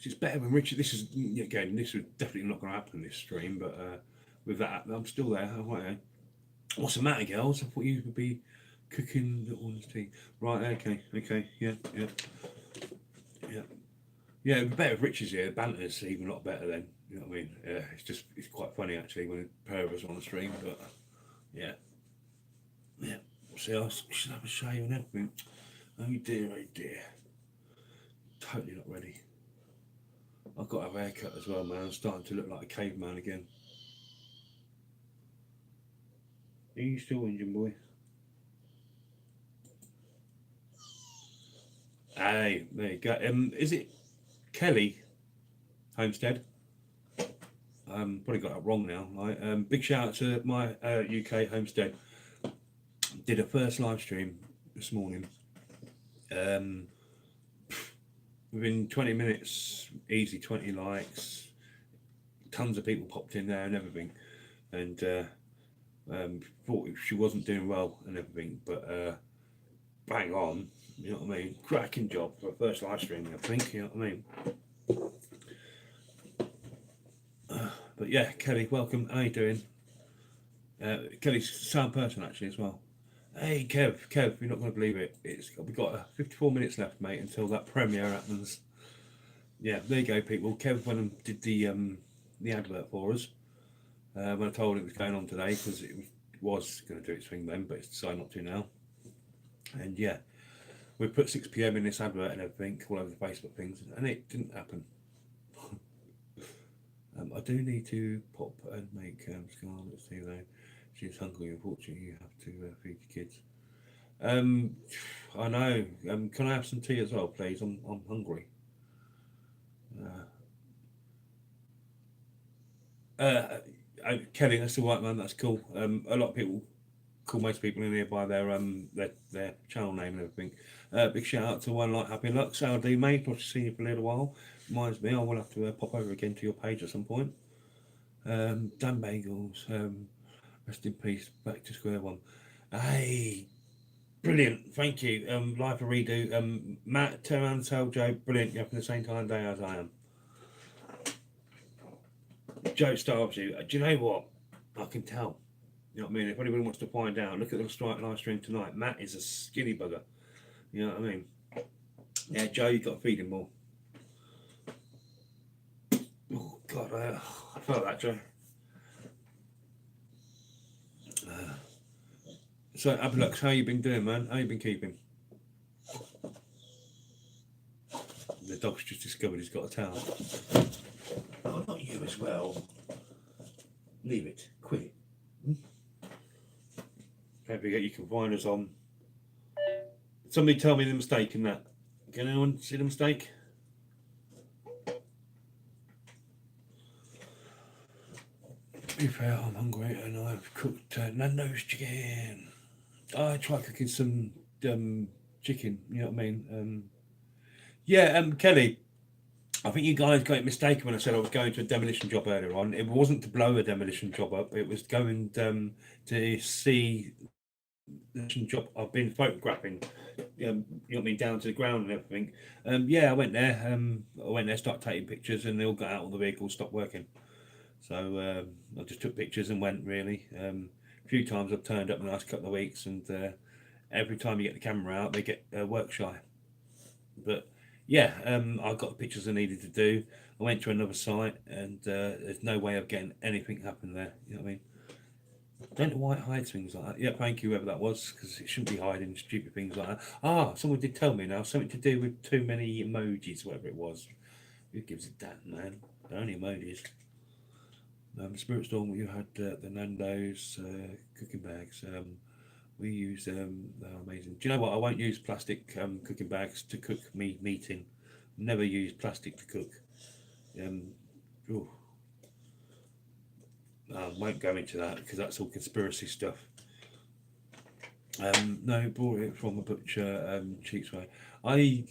Speaker 1: It's better than Richard. This is again. This was definitely not going to happen this stream, but with that, I'm still there. Right, what's the matter, girls? I thought you would be cooking little one's tea. Right, okay, yeah. Yeah, it'd be better if Richard's here. The banter's even a lot better then. You know what I mean? Yeah, it's quite funny actually when a pair of us are on the stream, but yeah. See, I should have a shave and everything. Oh dear. Totally not ready. I've got to have a haircut as well, man. I'm starting to look like a caveman again. Are you still Indian boy? Hey, there you go. Is it Kelly Homestead? Probably got that wrong now. Right? Big shout out to my UK Homestead. Did a first live stream this morning. Within 20 minutes, easy 20 likes, tons of people popped in there and everything, and thought she wasn't doing well and everything, but bang on, you know what I mean? Cracking job for a first live stream, I think, you know what I mean? But yeah, Kelly, welcome. How you doing? Kelly's the same person actually as well. Hey Kev, you're not going to believe it. We've got 54 minutes left, mate, until that premiere happens. Yeah, there you go, people. Kev went and did the advert for us. When I told him it was going on today, because it was going to do its thing then, but it's decided not to now. And yeah, we put 6 p.m. in this advert and everything all over the Facebook things, and it didn't happen. I do need to pop and make Scarlett see though. She's hungry. Unfortunately, you have to feed your kids. I know. Can I have some tea as well, please? I'm hungry. Kelly, that's the right man. That's cool. A lot of people call most people in here by their channel name and everything. Big shout out to One Like Happy Luck. How do you, mate? I've seen you for a little while. Reminds me, I will have to pop over again to your page at some point. Dan Bagels, rest in peace. Back to square one. Hey, brilliant. Thank you. Live for redo. Matt, turn around and tell Joe, brilliant. You're up in the same time day as I am. Joe starves you. Do you know what? I can tell. You know what I mean? If anybody wants to find out, look at the live stream tonight. Matt is a skinny bugger. You know what I mean? Yeah, Joe, you've got to feed him more. Oh, God, I felt that, Joe. So, Abelux, how you been doing, man? How you been keeping? The dog's just discovered he's got a towel. Oh, not you as well. Leave it. Quit. Don't forget you can find us on. Somebody tell me the mistake in that. Can anyone see the mistake? To be fair, I'm hungry and I've cooked Nando's chicken. I tried cooking some chicken, you know what I mean? Kelly, I think you guys got it mistaken when I said I was going to a demolition job earlier on. It wasn't to blow a demolition job up, it was going to see the job I've been photographing, you know what I mean, down to the ground and everything. I went there, started taking pictures, and they all got out of the vehicle, stopped working. So I just took pictures and went, really. A few times I've turned up in the last couple of weeks, and every time you get the camera out, they get work shy. But yeah, I got the pictures I needed to do. I went to another site, and there's no way of getting anything happen there. You know what I mean? Don't know why it hides things like that. Yeah, thank you, whoever that was, because it shouldn't be hiding stupid things like that. Ah, someone did tell me now, something to do with too many emojis, whatever it was. Who gives a damn, man? They're only emojis. Spirit Storm, you had the Nando's cooking bags. We use they're amazing. Do you know what? I won't use plastic cooking bags to cook meat in. Never use plastic to cook. I won't go into that because that's all conspiracy stuff. No, bought it from the butcher, cheap way. I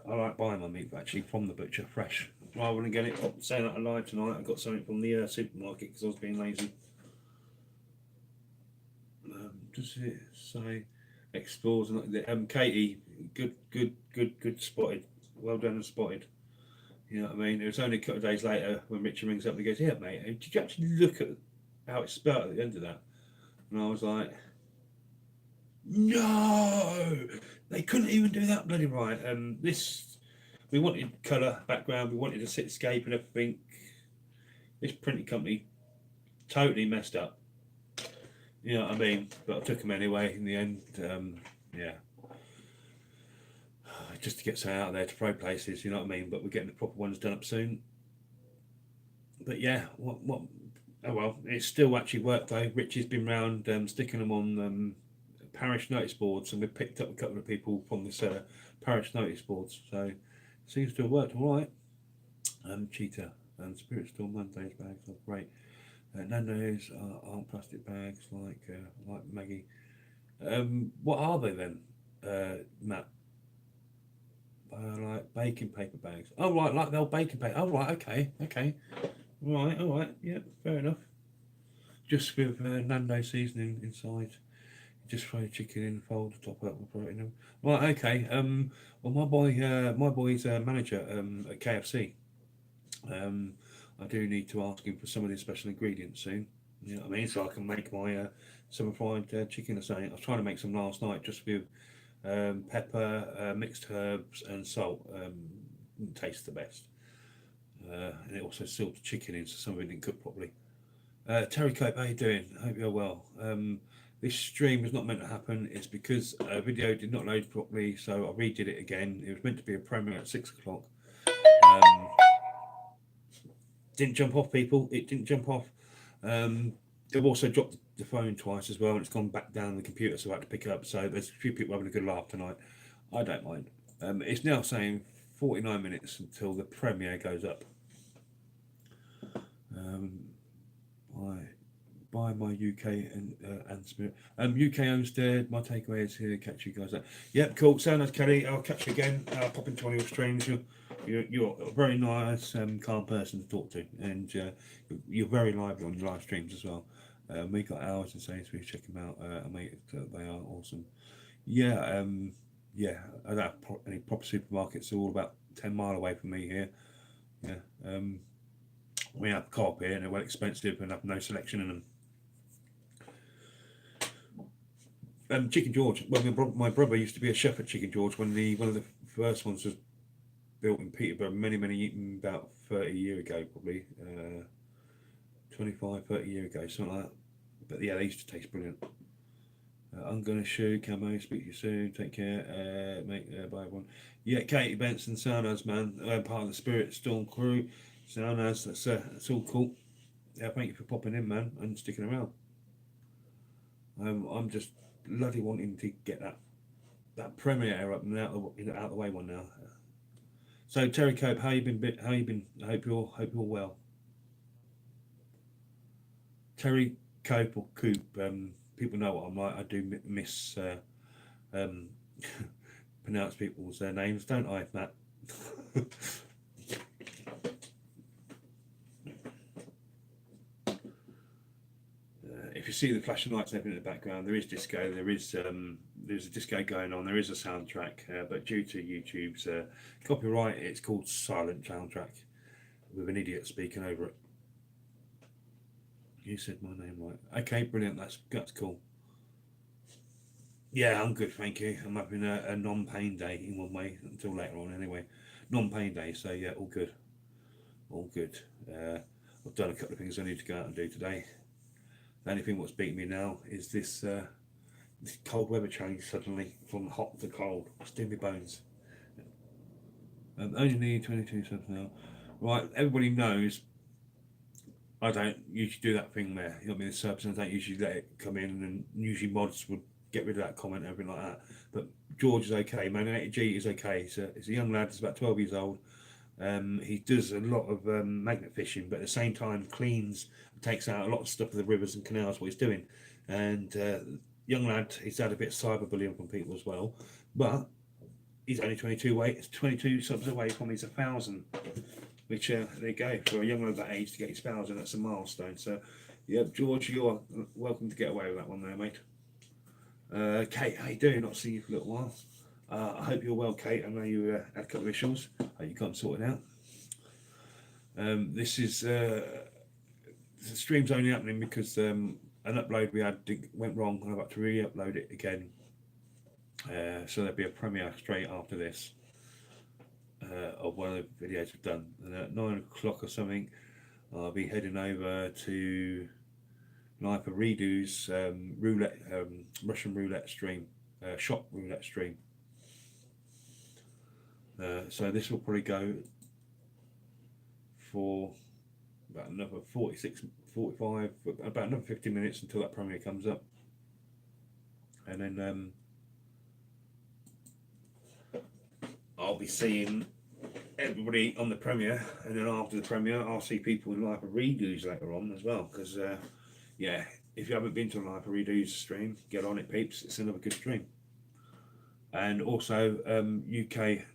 Speaker 1: like buying my meat actually from the butcher fresh, rather than getting it. Saying that alive tonight, I got something from the supermarket because I was being lazy. Does it say explores? Katie, good spotted. Well done and spotted. You know what I mean? It was only a couple of days later when Richard rings up and he goes, "Yeah, mate, did you actually look at how it's spelled at the end of that?" And I was like, "No, they couldn't even do that bloody right." We wanted colour background, we wanted a cityscape and everything. This printing company totally messed up. You know what I mean? But I took them anyway in the end. Just to get something out there to throw places, you know what I mean? But we're getting the proper ones done up soon. But yeah, what? Oh well, it's still actually worked though. Richie's been round sticking them on parish notice boards, and we've picked up a couple of people from this parish notice boards. So it seems to have worked all right. Cheetah and Spirit Storm Nando's bags are great. Nando's aren't plastic bags like Maggie. What are they then, Matt? Like baking paper bags. Oh right, like the old baking paper. Oh right, okay, okay, right, all right, yeah, fair enough. Just with Nando seasoning inside. Just throw chicken in, fold the top up, and throw it in them. Right, okay. Well, my boy's manager at KFC. Um, I do need to ask him for some of his special ingredients soon. You know what I mean? So I can make my summer fried chicken or something. I was trying to make some last night just with pepper, mixed herbs, and salt. Didn't taste the best. And it also sealed the chicken in, so some of it didn't cook properly. Terry Cope, how you doing? I hope you're well. This stream was not meant to happen. It's because a video did not load properly, so I redid it again. It was meant to be a premiere at 6 o'clock. Um, didn't jump off, people. It didn't jump off. They've also dropped the phone twice as well, and it's gone back down the computer, so I had to pick it up. So there's a few people having a good laugh tonight. I don't mind. It's now saying 49 minutes until the premiere goes up. Um, by my UK and Spirit. UK Homestead, my takeaway is here. Catch you guys there. Yep, cool. Sound nice, Kelly. I'll catch you again. I'll pop into one of your streams. You're a very nice, calm person to talk to, and you're very lively on your live streams as well. We got hours in Sainsbury's. Check them out, mate. They are awesome. Yeah, yeah. I don't have any proper supermarkets. They're all about 10 mile away from me here. Yeah. We have Co-op here, and they're well expensive and have no selection in them. Chicken George. Well, my brother used to be a chef at Chicken George when one of the first ones was built in Peterborough about 30 years ago, probably 25, 30 years ago, something like that. But yeah, they used to taste brilliant. I'm gonna shoot Camo. Speak to you soon. Take care, mate. Bye everyone. Yeah, Katie Benson, Soundhouse man, part of the Spirit Storm crew. Soundhouse, that's all cool. Yeah, thank you for popping in, man, and sticking around. I'm just bloody wanting to get that premiere up and out of the way one now. So Terry Cope, how you been? How you been? I hope you're well. Terry Cope or Coop. People know what I'm like. I do miss um, pronounce people's names, don't I, Matt? If you see the flashing lights and everything in the background, there is disco. There's a disco going on. There is a soundtrack, but due to YouTube's copyright, it's called silent soundtrack with an idiot speaking over it. You said my name right. Okay, brilliant. That's cool. Yeah, I'm good, thank you. I'm having a non-pain day in one way until later on. Anyway, non-pain day. So yeah, all good, all good. I've done a couple of things I need to go out and do today. The only thing what's beating me now is this cold weather change suddenly from hot to cold. It's doing my bones. Only need 22 subs now. Right, everybody knows I don't usually do that thing there. You know what I mean? The subs, and I don't usually let it come in, and usually mods would get rid of that comment and everything like that. But George is okay. Man, 80G is okay. He's a young lad. He's about 12 years old. He does a lot of magnet fishing, but at the same time cleans, takes out a lot of stuff of the rivers and canals. What he's doing, and young lad, he's had a bit of cyberbullying from people as well, but he's only 22 subs away from his 1,000, which there you go, for a young lad that age to get his 1,000, that's a milestone. So yeah, George, you're welcome to get away with that one there, mate. Kate, how you doing? Not seen you for a little while. I hope you're well, Kate. I know you had a couple of issues. You got them sorted out. This is the stream's only happening because an upload we had went wrong, and I've got to re-upload it again. So there'll be a premiere straight after this of one of the videos we've done. And at 9 o'clock or something, I'll be heading over to Life of Redo's roulette, Russian roulette stream, shop roulette stream. So this will probably go for about another 46, 45, about another 50 minutes until that premiere comes up. And then I'll be seeing everybody on the premiere, and then after the premiere I'll see people in Life of Redo's later on as well, because yeah, if you haven't been to Live Redo's stream, get on it, peeps. It's another good stream. And also UK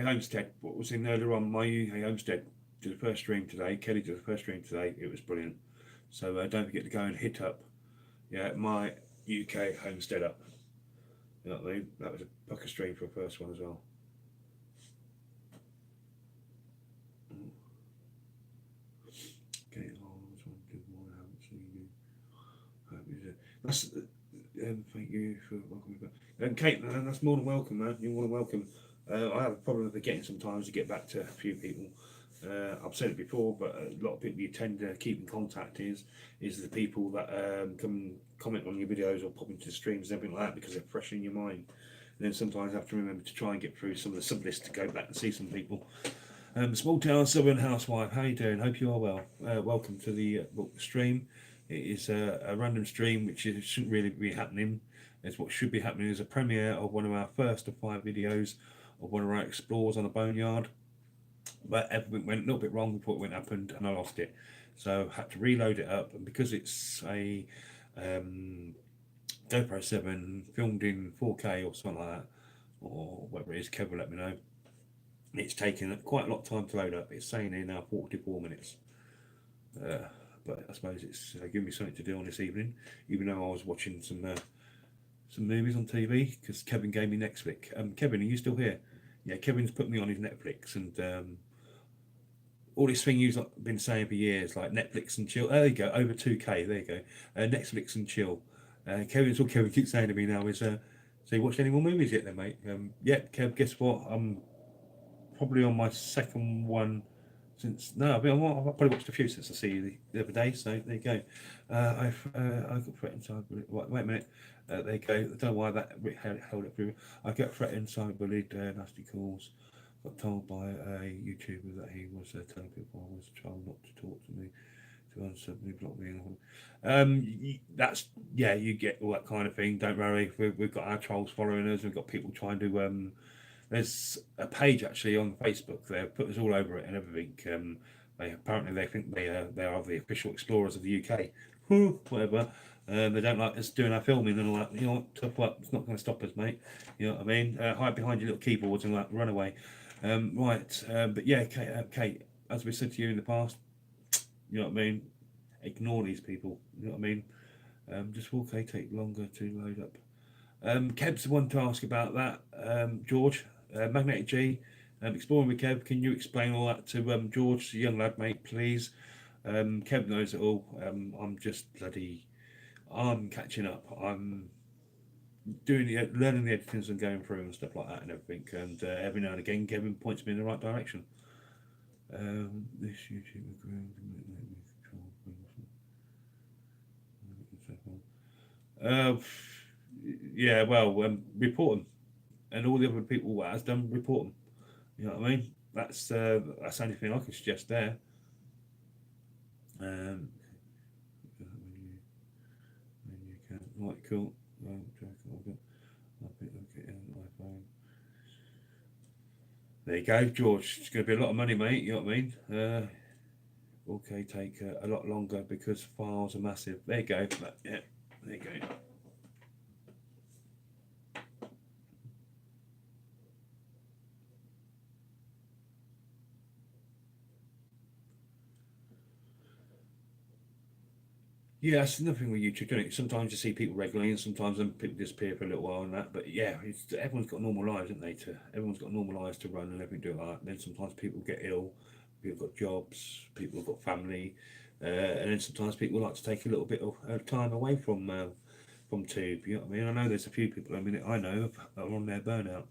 Speaker 1: Homestead. What was in earlier on? My UK Homestead did the first stream today. Kelly did the first stream today. It was brilliant. So don't forget to go and hit up, my UK Homestead up. You know what I mean? That was a pucker stream for the first one as well. Okay, that's thank you for welcoming back. And Kate, that's more than welcome, man. You're more than welcome. I have a problem with forgetting sometimes to get back to a few people. I've said it before, but a lot of people you tend to keep in contact is the people that come and comment on your videos or pop into the streams and everything like that because they're fresh in your mind. And then sometimes I have to remember to try and get through some of the sub lists to go back and see some people. Small Town Southern Housewife, how you doing? Hope you are well. Welcome to the stream. It is a random stream which shouldn't really be happening. It's what should be happening is a premiere of one of our first of 5 videos of one of our explores on a boneyard. But everything went a little bit wrong before it happened and I lost it. So I had to reload it up, and because it's a GoPro 7 filmed in 4K or something like that, or whatever it is, Kev will let me know. It's taken quite a lot of time to load up. It's saying here now 44 minutes. But I suppose it's giving me something to do on this evening, even though I was watching some movies on TV because Kevin gave me Netflix. Kevin, are you still here? Yeah, Kevin's put me on his Netflix, and all this thing you've been saying for years, like Netflix and chill. There you go, over 2K. There you go. Netflix and chill. Kevin's all Kevin keeps saying to me now is, so you watched any more movies yet, then, mate? Yeah, Kev. Guess what? I'm probably on my second one since. No, I've probably watched a few since I see you the other day. So there you go. I've got threatened cyberbullied. Wait a minute. There you go. I don't know why that held it through. I get threatened, cyberbullied, nasty calls. Got told by a YouTuber that he was telling people I was a child not to talk to me, to unsubmit, block me. That's you get all that kind of thing. Don't worry, we've got our trolls following us. We've got people trying to. There's a page actually on Facebook. They put us all over it and everything. They think they are the official explorers of the UK. Whatever. They don't like us doing our filming and all that. You know what? Tough luck. It's not going to stop us, mate. You know what I mean? Hide behind your little keyboards and run away. Right. But yeah, Kate, as we said to you in the past, you know what I mean? Ignore these people. You know what I mean? Just will take longer to load up. Kev's the one to ask about that. George, Magnetic G, exploring with Kev. Can you explain all that to George, the young lad, mate, please? Kev knows it all. I'm catching up. I'm learning the editings and going through and stuff like that and everything. And every now and again, Kevin points me in the right direction. This YouTube yeah, well, report them, and all the other people that has done, report them. You know what I mean? That's the only thing I can suggest there. Right, cool. There you go, George. It's going to be a lot of money, mate. You know what I mean? Okay, take a lot longer because files are massive. There you go. Yeah, there you go. Yeah, that's nothing with YouTube, doing it. Sometimes you see people regularly, and sometimes people disappear for a little while and that. But yeah, everyone's got normal lives, haven't they? Everyone's got normal lives to run and everything do like that. Then sometimes people get ill, people have got jobs, people have got family, and then sometimes people like to take a little bit of time away from Tube. You know what I mean? I know there's a few people. I mean, I know that are on their burnout,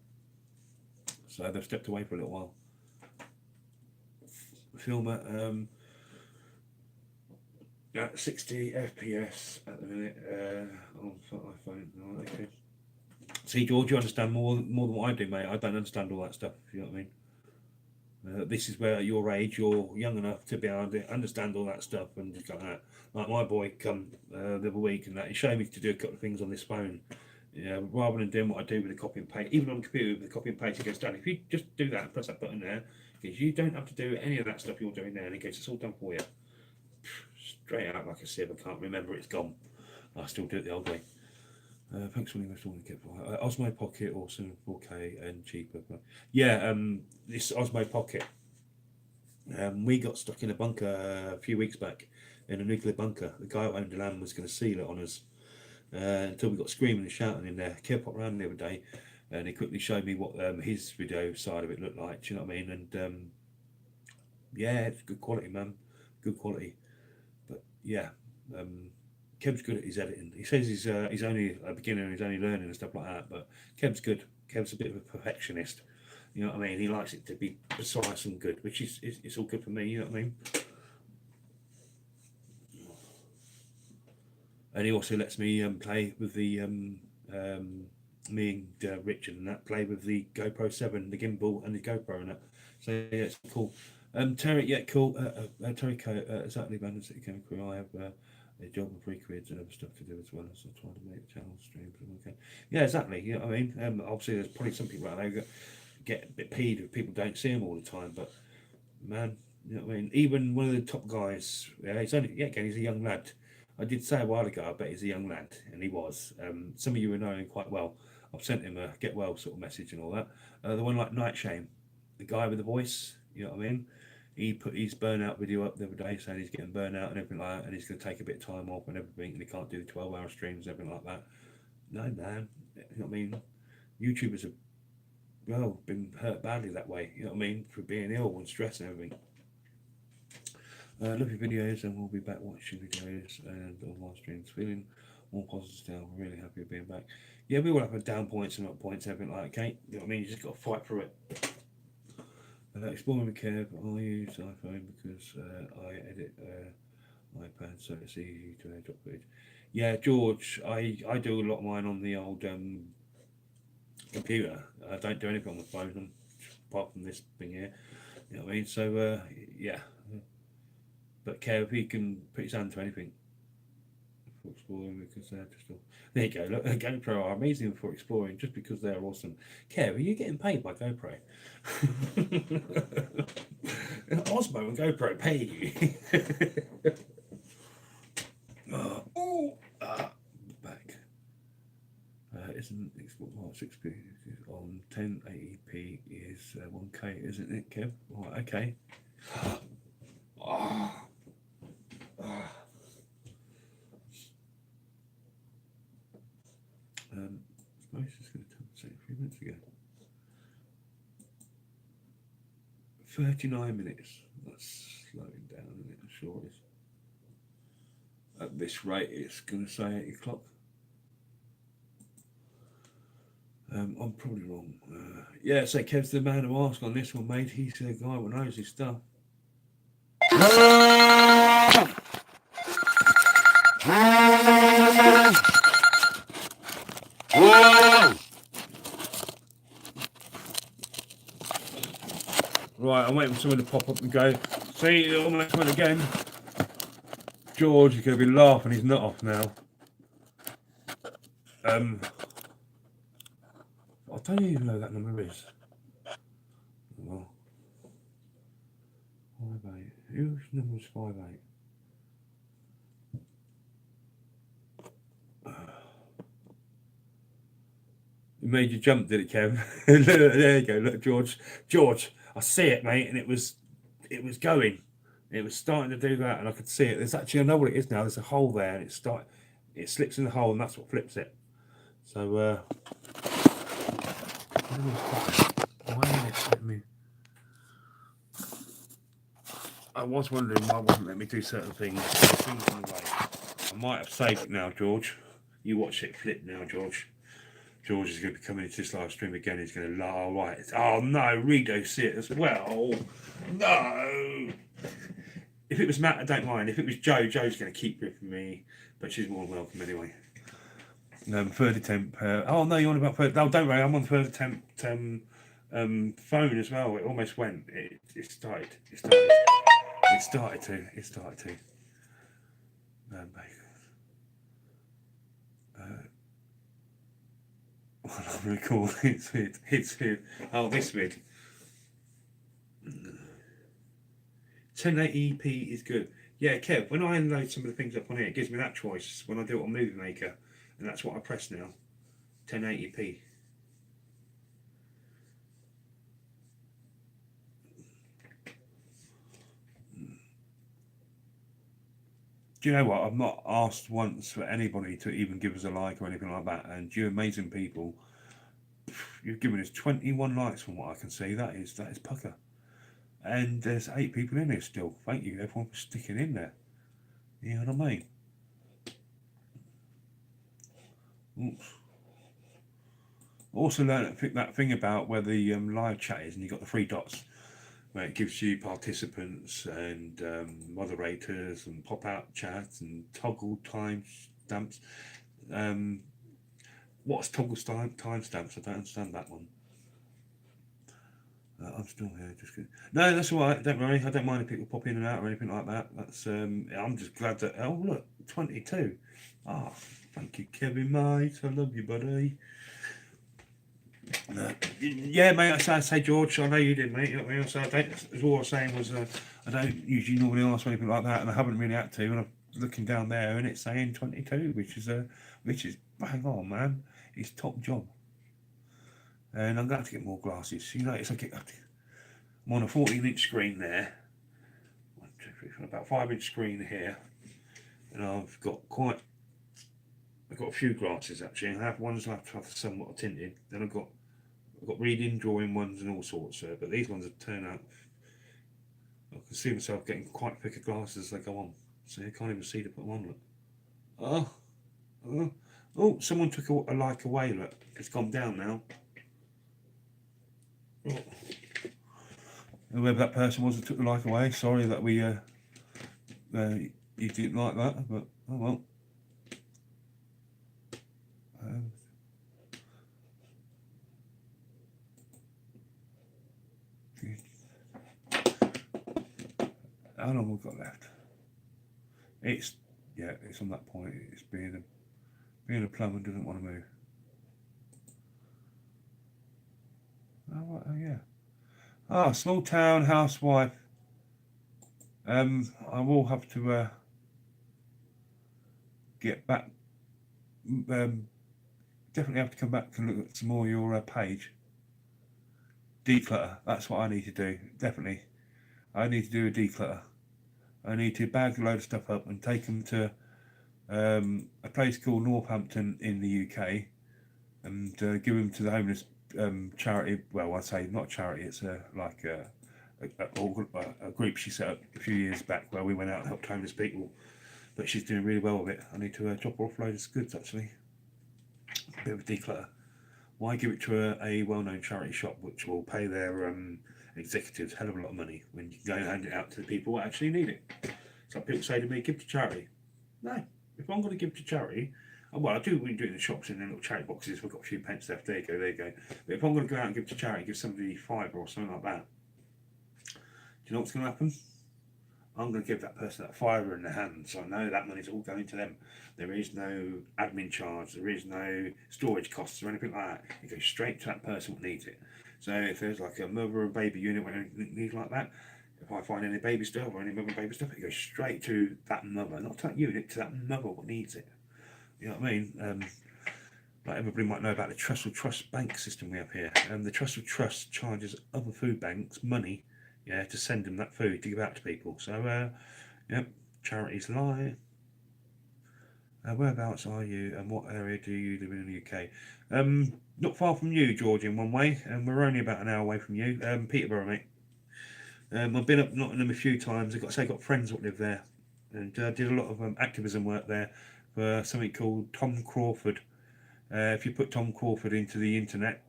Speaker 1: so they've stepped away for a little while. Filmer. At 60 FPS at the minute on iPhone. Oh, okay. See, George, you understand more than what I do, mate. I don't understand all that stuff. You know what I mean? This is where at your age you're young enough to be able to understand all that stuff and just like that. Like my boy come the other week and that he showed me to do a couple of things on this phone. Yeah, rather than doing what I do with the copy and paste, even on the computer with the copy and paste, he goes, "Dad, if you just do that and press that button there, because you don't have to do any of that stuff you're doing there," and he goes, "It's all done for you." straight out like a sieve. I can't remember. It's gone. I still do it the old way. Thanks for letting me Osmo Pocket, awesome, 4K and cheaper. Yeah, this Osmo Pocket. We got stuck in a bunker a few weeks back, in a nuclear bunker. The guy who owned the land was going to seal it on us until we got screaming and shouting in there. Kev popped around the other day, and he quickly showed me what his video side of it looked like. Do you know what I mean? And yeah, it's good quality, man. Good quality. But yeah, Kev's good at his editing. He says he's only a beginner and he's only learning and stuff like that. But Kev's good. Kev's a bit of a perfectionist. You know what I mean? He likes it to be precise and good, which is it's all good for me. You know what I mean? And he also lets me play with the me and Richard and that play with the GoPro 7, the gimbal and the GoPro and that. So yeah, it's cool. Terry, yeah, cool. Terry, exactly, man. I have a job and 3 kids and other stuff to do as well. So trying to make the channel stream. Okay. Yeah, exactly. You know what I mean? Obviously, there's probably some people out there who get a bit peeved if people don't see them all the time. But man, you know what I mean? Even one of the top guys, he's a young lad. I did say a while ago, I bet he's a young lad, and he was. Some of you will know him quite well. I've sent him a get well sort of message and all that. The one like Night Shame, the guy with the voice, you know what I mean? He put his burnout video up the other day saying he's getting burnt out and everything like that, and he's going to take a bit of time off and everything, and he can't do the 12-hour streams and everything like that. No, man, you know what I mean? YouTubers have, well, been hurt badly that way, you know what I mean? For being ill and stress and everything. Love your videos, and we'll be back watching videos and on live streams. Feeling more positive still. Really happy of being back. Yeah, we will have a down points and up points, everything like that, okay? You know what I mean? You just got to fight through it. Exploring with Kev, I use iPhone because I edit iPad, so it's easy to edit footage. Yeah, George, I do a lot of mine on the old computer. I don't do anything on the phone apart from this thing here. You know what I mean? So yeah. But Kev, he can put his hand to anything for exploring because they're just all... There you go. Look, GoPro are amazing for exploring just because they're awesome. Kev, are you getting paid by GoPro? Osmo and GoPro pay you. Back. Isn't export 6p on 1080p is 1K, isn't it, Kev? Right, okay. I suppose it's going to take 3 minutes ago. 39 minutes. That's slowing down, isn't it? Sure is. At this rate, it's going to say 8 o'clock. I'm probably wrong. Yeah, so Kev's the man to ask on this one, mate. He's the guy who knows his stuff. Right, I'm waiting for someone to pop up and go. See, it almost went again. George is going to be laughing. He's not off now. I don't even know that number is. Well, 58. Whose number is 58? It made you jump, did it, Kev? There you go. Look, George, I see it, mate, and it was going. It was starting to do that, and I could see it. There's actually, I know what it is now. There's a hole there, and it slips in the hole, and that's what flips it. So, why did it slip me? I was wondering why it wasn't letting me do certain things. I might have saved it now, George. You watch it flip now, George. George is going to be coming into this live stream again. He's going to laugh. Oh, right. Oh, no. Rido see it as well. No. If it was Matt, I don't mind. If it was Joe's going to keep ripping me. But she's more than welcome anyway. Third attempt. Oh, no, you're on about third. No, don't worry. I'm on third attempt phone as well. It almost went. It started to. I'm recording. It's vid. Oh, this vid. 1080p is good. Yeah, Kev, when I unload some of the things up on here, it gives me that choice when I do it on Movie Maker, and that's what I press now, 1080p. Do you know what? I've not asked once for anybody to even give us a like or anything like that, and you amazing people, you've given us 21 likes from what I can see. That is pucker. And there's 8 people in here still. Thank you, everyone, for sticking in there. You know what I mean? Oops. Also learned that thing about where the live chat is, and you've got the 3 dots where it gives you participants and moderators and pop-out chats and toggle time stamps. What's toggle time stamps? I don't understand that one. I'm still here. Just kidding. No, that's all right. Don't worry. I don't mind if people pop in and out or anything like that. That's I'm just glad that. Oh look, 22. Ah, thank you, Kevin, mate. I love you, buddy. Yeah, mate. I say, George. I know you did, mate. You know what I mean? So I don't, all I was saying was I don't usually normally ask for anything like that, and I haven't really had to. And I'm looking down there, and it's saying 22, which is bang on, man. It's top job. And I'm going to have to get more glasses. You know, it's like I'm on a 14-inch screen there. 1, 2, 3, 4, about 5-inch screen here, and I've got a few glasses actually. I have ones that have somewhat tinted. Then I've got reading, drawing ones, and all sorts. But these ones have turned out. I can see myself getting quite thicker glasses as they go on. So you can't even see to put them on. Look. Oh! Someone took a like away. Look, it's gone down now. Oh. Whoever that person was that took the like away. Sorry that we you didn't like that, but oh well. How long we've got left? It's on that point. It's being a plumber doesn't want to move. Oh yeah. Small town housewife. I will have to get back. Definitely have to come back and look at some more of your page. Declutter. That's what I need to do. Definitely. I need to do a declutter. I need to bag a load of stuff up and take them to a place called Northampton in the UK and give them to the homeless charity. Well, I say not charity. It's like a group she set up a few years back where we went out and helped homeless people. But she's doing really well with it. I need to drop her off a load of goods actually. A bit of a declutter. Why give it to a well-known charity shop which will pay their executives a hell of a lot of money when you can go and hand it out to the people who actually need it? So people say to me, give to charity. No, if I'm going to give to charity, well, I do when you do it in the shops in their little charity boxes. We've got a few pence left. There you go. But if I'm going to go out and give to charity, give somebody £5 or something like that, do you know what's going to happen? I'm going to give that person that £5 in their hand, so I know that money's all going to them. There is no admin charge, there is no storage costs or anything like that. It goes straight to that person who needs it. So if there's like a mother and baby unit or anything like that, if I find any baby stuff or any mother and baby stuff, it goes straight to that mother, not to that unit, to that mother what needs it. You know what I mean? Like everybody might know about the Trussell Trust bank system we have here. The Trussell Trust charges other food banks money, to send them that food to give out to people. So, charities lie. Whereabouts are you, and what area do you live in the UK? Not far from you, George, in one way, and we're only about an hour away from you. Peterborough, mate. I've been up Nottingham a few times. I've got friends that live there, and did a lot of activism work there for something called Tom Crawford. If you put Tom Crawford into the internet,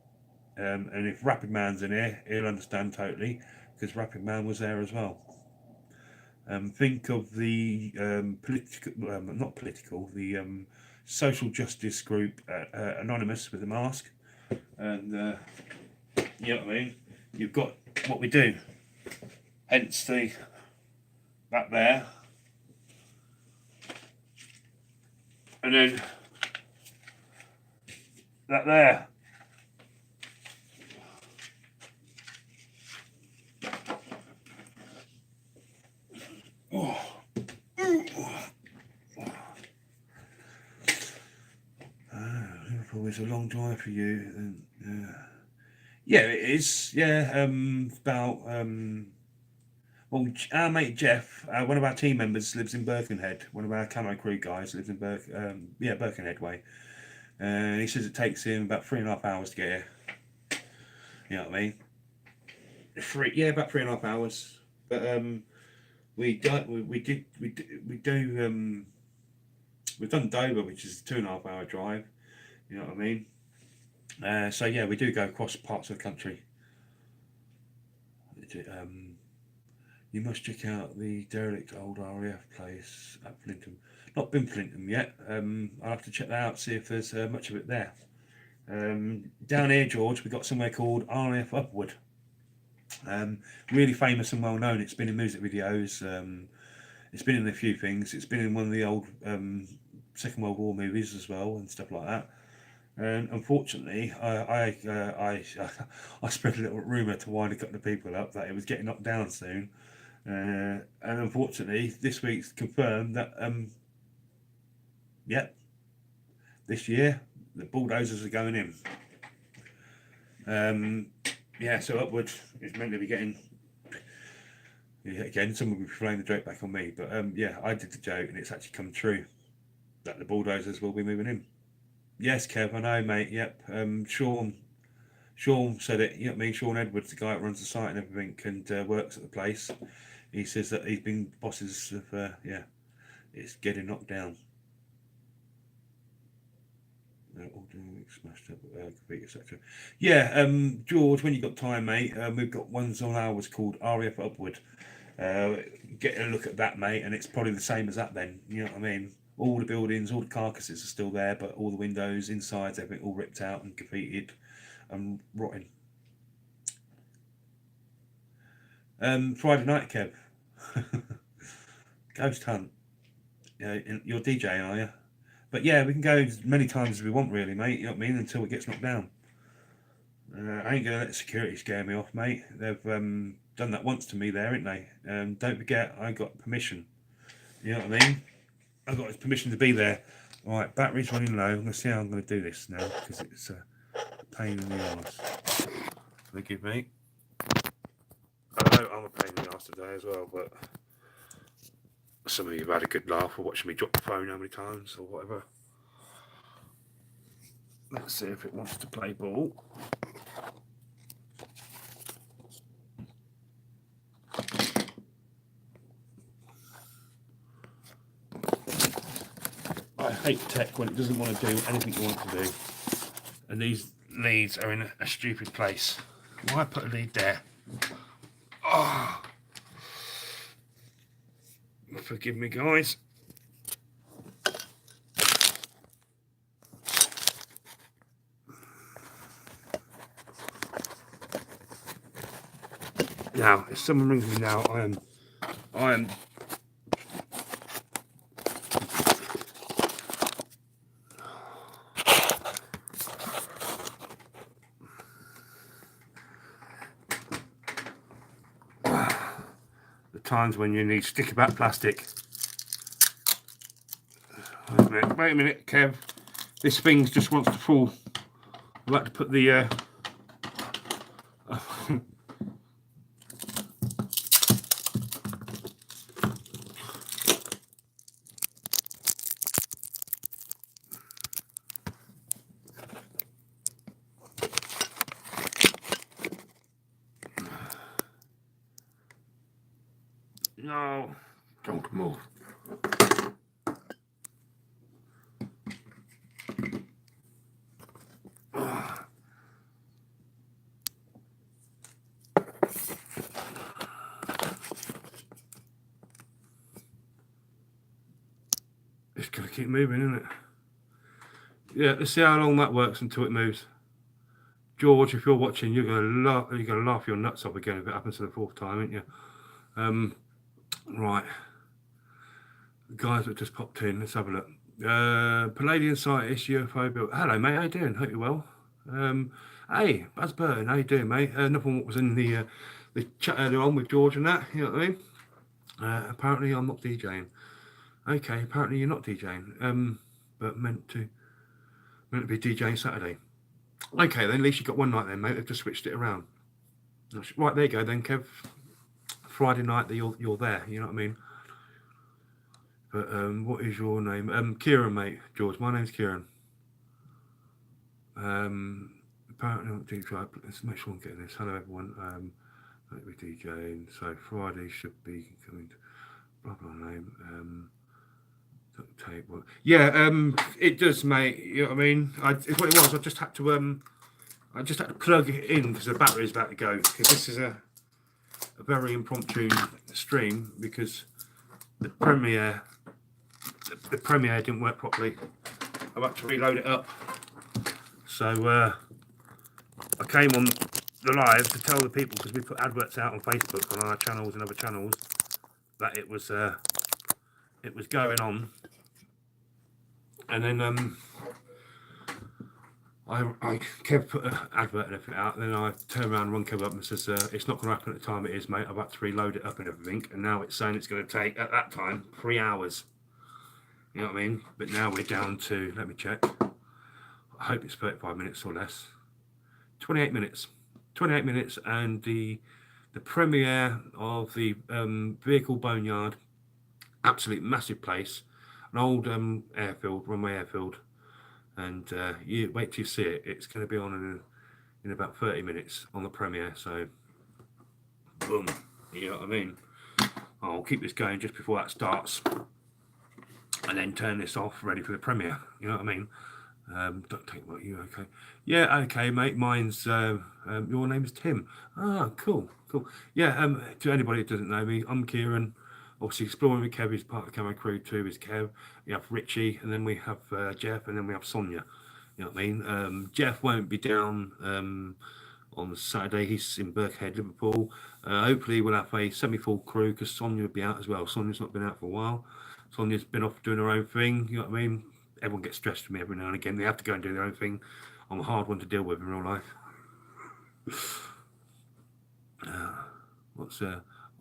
Speaker 1: and if Rapid Man's in here, he'll understand totally, because Rapid Man was there as well. Think of the the social justice group Anonymous with a mask, and you know what I mean. You've got what we do. Hence that there, and then that there. Oh, it's a long drive for you. And, yeah, it is. Yeah, about well, our mate Jeff, one of our team members, lives in Birkenhead. One of our camo crew guys lives in Birkenhead way, and he says it takes him about 3.5 hours to get here. You know what I mean? About 3.5 hours. But we've done Dover, which is a 2.5 hour drive. You know what I mean? So yeah, we do go across parts of the country. You must check out the derelict old RAF place at Flintham. Not been Flintham yet. I'll have to check that out, see if there's much of it there. Down here, George, we've got somewhere called RAF Upwood. Really famous and well known. It's been in music videos. It's been in a few things. It's been in one of the old Second World War movies as well and stuff like that. And unfortunately, I spread a little rumour to wind a couple of people up that it was getting knocked down soon. And unfortunately, this week's confirmed that this year the bulldozers are going in. So Upwood is meant to be getting. Again, someone will be playing the joke back on me, but I did the joke and it's actually come true that the bulldozers will be moving in. Yes, Kev, I know, mate. Yep. Sean said it. You know what I mean? Sean Edwards, the guy that runs the site and everything, and works at the place. He says that he's been bosses of it's getting knocked down. All smashed up, graffiti, etc. Yeah, George, when you got time, mate, we've got ones on ours called RAF Upwood. Get a look at that, mate, and it's probably the same as that. Then you know what I mean. All the buildings, all the carcasses are still there, but all the windows, insides, everything all ripped out and graffitied and rotting. Friday night, Kev. Ghost hunt. Yeah, you're DJing, are you? But yeah, we can go as many times as we want, really, mate. You know what I mean? Until it gets knocked down. I ain't gonna let security scare me off, mate. They've done that once to me there, ain't they? Don't forget, I got permission. You know what I mean? I got his permission to be there. All right, battery's running low. I'm going to see how I'm going to do this now because it's a pain in the arse. Forgive me. I know I'm a pain in the arse today as well, but some of you have had a good laugh for watching me drop the phone how many times or whatever. Let's see if it wants to play ball. I hate tech when it doesn't want to do anything you want to do. And these leads are in a stupid place. Why put a lead there? Oh. Forgive me, guys. Now, if someone rings me now, I am the times when you need sticky back plastic. Wait a minute, Kev. This thing just wants to fall. I'd like to put the no, don't move. It's gonna keep moving, isn't it? Yeah, let's see how long that works until it moves. George, if you're watching, you're gonna laugh your nuts off again if it happens to the fourth time, aren't you? Right. The guys that just popped in, let's have a look. Palladian scientist UFO built. Hello, mate. How you doing? Hope you're well. Hey, Buzz Burton, how you doing, mate? Nothing what was in the chat earlier on with George and that. You know what I mean? Apparently, I'm not DJing. Okay, apparently you're not DJing. But meant to Meant to be DJing Saturday. Okay, then at least you got one night then, mate. They've just switched it around. Right, there you go then, Kev. Friday night, that you're there. You know what I mean? But what is your name? Kieran, mate. George. My name's Kieran. Apparently, let's make sure I'm getting this. Hello, everyone. Let me DJing. So Friday should be coming. Blah blah name. Tape. Yeah. It does, mate. You know what I mean? It's what it was. I just had to plug it in because the battery's about to go. Because this is a very impromptu stream because the Premiere didn't work properly. I've had to reload it up. So I came on the live to tell the people, because we put adverts out on Facebook on our channels and other channels, that it was going on. And then I kept put an advert and everything out, and then I turned around and run Kev up and says, it's not going to happen at the time it is, mate. I've had to reload it up and everything, and now it's saying it's going to take, at that time, 3 hours. You know what I mean? But now we're down to, let me check. I hope it's 35 minutes or less. 28 minutes. 28 minutes, and the premiere of the Vehicle Boneyard, absolute massive place, an old airfield, runway airfield, and you wait till you see it. It's going to be on in about 30 minutes on the premiere. So, boom. You know what I mean? I'll keep this going just before that starts, and then turn this off, ready for the premiere. You know what I mean? Don't take what you okay. Yeah, okay, mate. Mine's your name is Tim. Ah, cool. Yeah, to anybody that doesn't know me, I'm Kieran. Obviously, Exploring with Kev is part of the Camo Crew too. Is Kev. We have Richie, and then we have Jeff, and then we have Sonia. You know what I mean? Jeff won't be down on Saturday. He's in Birkhead, Liverpool. Hopefully, we'll have a semi-full crew because Sonia will be out as well. Sonia's not been out for a while. Sonia's been off doing her own thing. You know what I mean? Everyone gets stressed from me every now and again. They have to go and do their own thing. I'm a hard one to deal with in real life.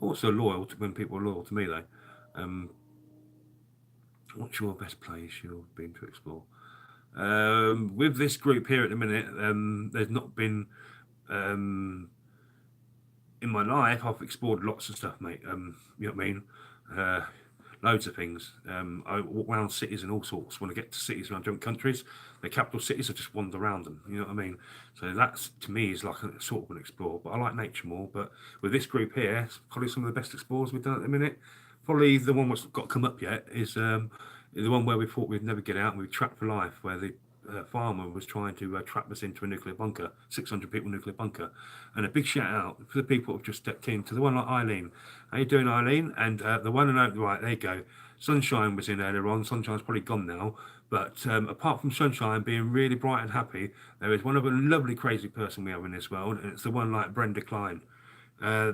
Speaker 1: Also loyal to when people are loyal to me though. What's your best place you've been to explore? With this group here at the minute, there's not been in my life. I've explored lots of stuff, mate. You know what I mean? Loads of things. I walk around cities and all sorts. When I get to cities around different countries, the capital cities, I just wander around them. You know what I mean? So that's, to me, is like a sort of an explore. But I like nature more. But with this group here, it's probably some of the best explores we've done at the minute. Probably the one that's got to come up yet is the one where we thought we'd never get out and we trapped for life, where the farmer was trying to trap us into a nuclear bunker, 600 people nuclear bunker. And a big shout out for the people who've just stepped in, to the one like Eileen. How you doing, Eileen? And the one and only, right, there you go. Sunshine was in earlier on. Sunshine's probably gone now. But apart from Sunshine being really bright and happy, there is one of a lovely crazy person we have in this world, and it's the one like Brenda Klein. I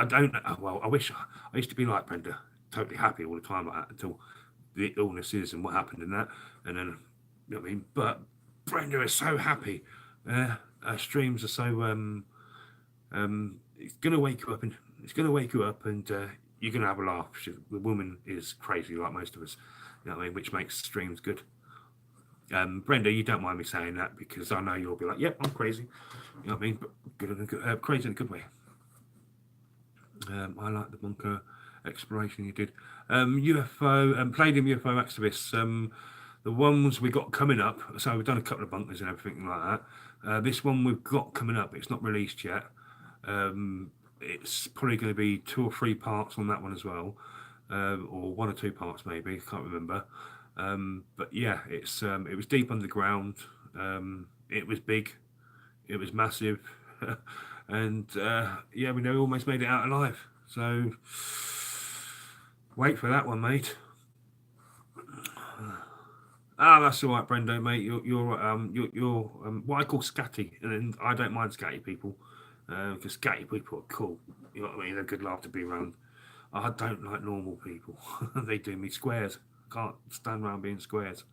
Speaker 1: don't know. Well, I wish I used to be like Brenda, totally happy all the time like that, until the illnesses and what happened in that, and then, you know what I mean. But Brenda is so happy. Her streams are so it's gonna wake you up, and you're gonna have a laugh. The woman is crazy like most of us, you know what I mean, which makes streams good. Brenda, you don't mind me saying that because I know you'll be like, yep, I'm crazy. You know what I mean? But good, crazy in a good way. I like the bunker exploration you did. UFO, Palladium UFO activists. The ones we got coming up. So we've done a couple of bunkers and everything like that. This one we've got coming up. It's not released yet. It's probably going to be 2 or 3 parts on that one as well, or 1 or 2 parts maybe. I can't remember. But yeah, it was deep underground. It was big. It was massive. And yeah, we almost made it out alive. So wait for that one, mate. That's all right, Brendo, mate. You're what I call scatty, and I don't mind scatty people because scatty people are cool. You know what I mean? They're good laugh to be around. I don't like normal people. They do me squares. I can't stand around being squares.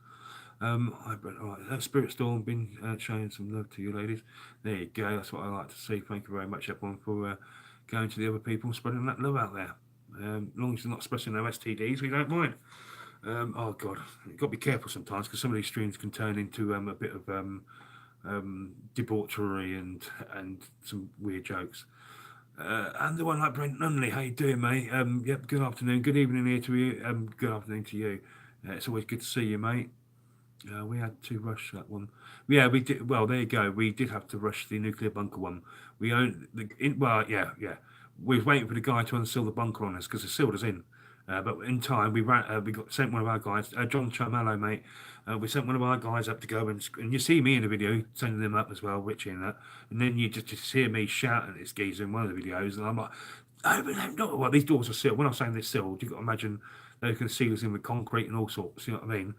Speaker 1: All right, Spirit Storm been showing some love to you ladies. There you go. That's what I like to see. Thank you very much, everyone, for going to the other people, spreading that love out there. As long as you're not expressing no STDs, we don't mind. Oh God, you've got to be careful sometimes because some of these streams can turn into a bit of debauchery and some weird jokes. And the one like Brent Nunley, how you doing, mate? Yep, good afternoon, good evening here to you. Good afternoon to you. It's always good to see you, mate. We had to rush that one. Yeah, we did. Well, there you go. We did have to rush the nuclear bunker one. We own the. Well, yeah, yeah. We was waiting for the guy to unseal the bunker on us because the sealed us in. But in time, we ran. We got sent one of our guys, John Charmello, mate. We sent one of our guys up to go and you see me in the video sending them up as well, Richie and that. And then you just hear me shouting at this geezer in one of the videos, and I'm like, oh, but no, well, these doors are sealed. When I'm saying they're sealed, you've got to imagine they can seal us in with concrete and all sorts. You know what I mean?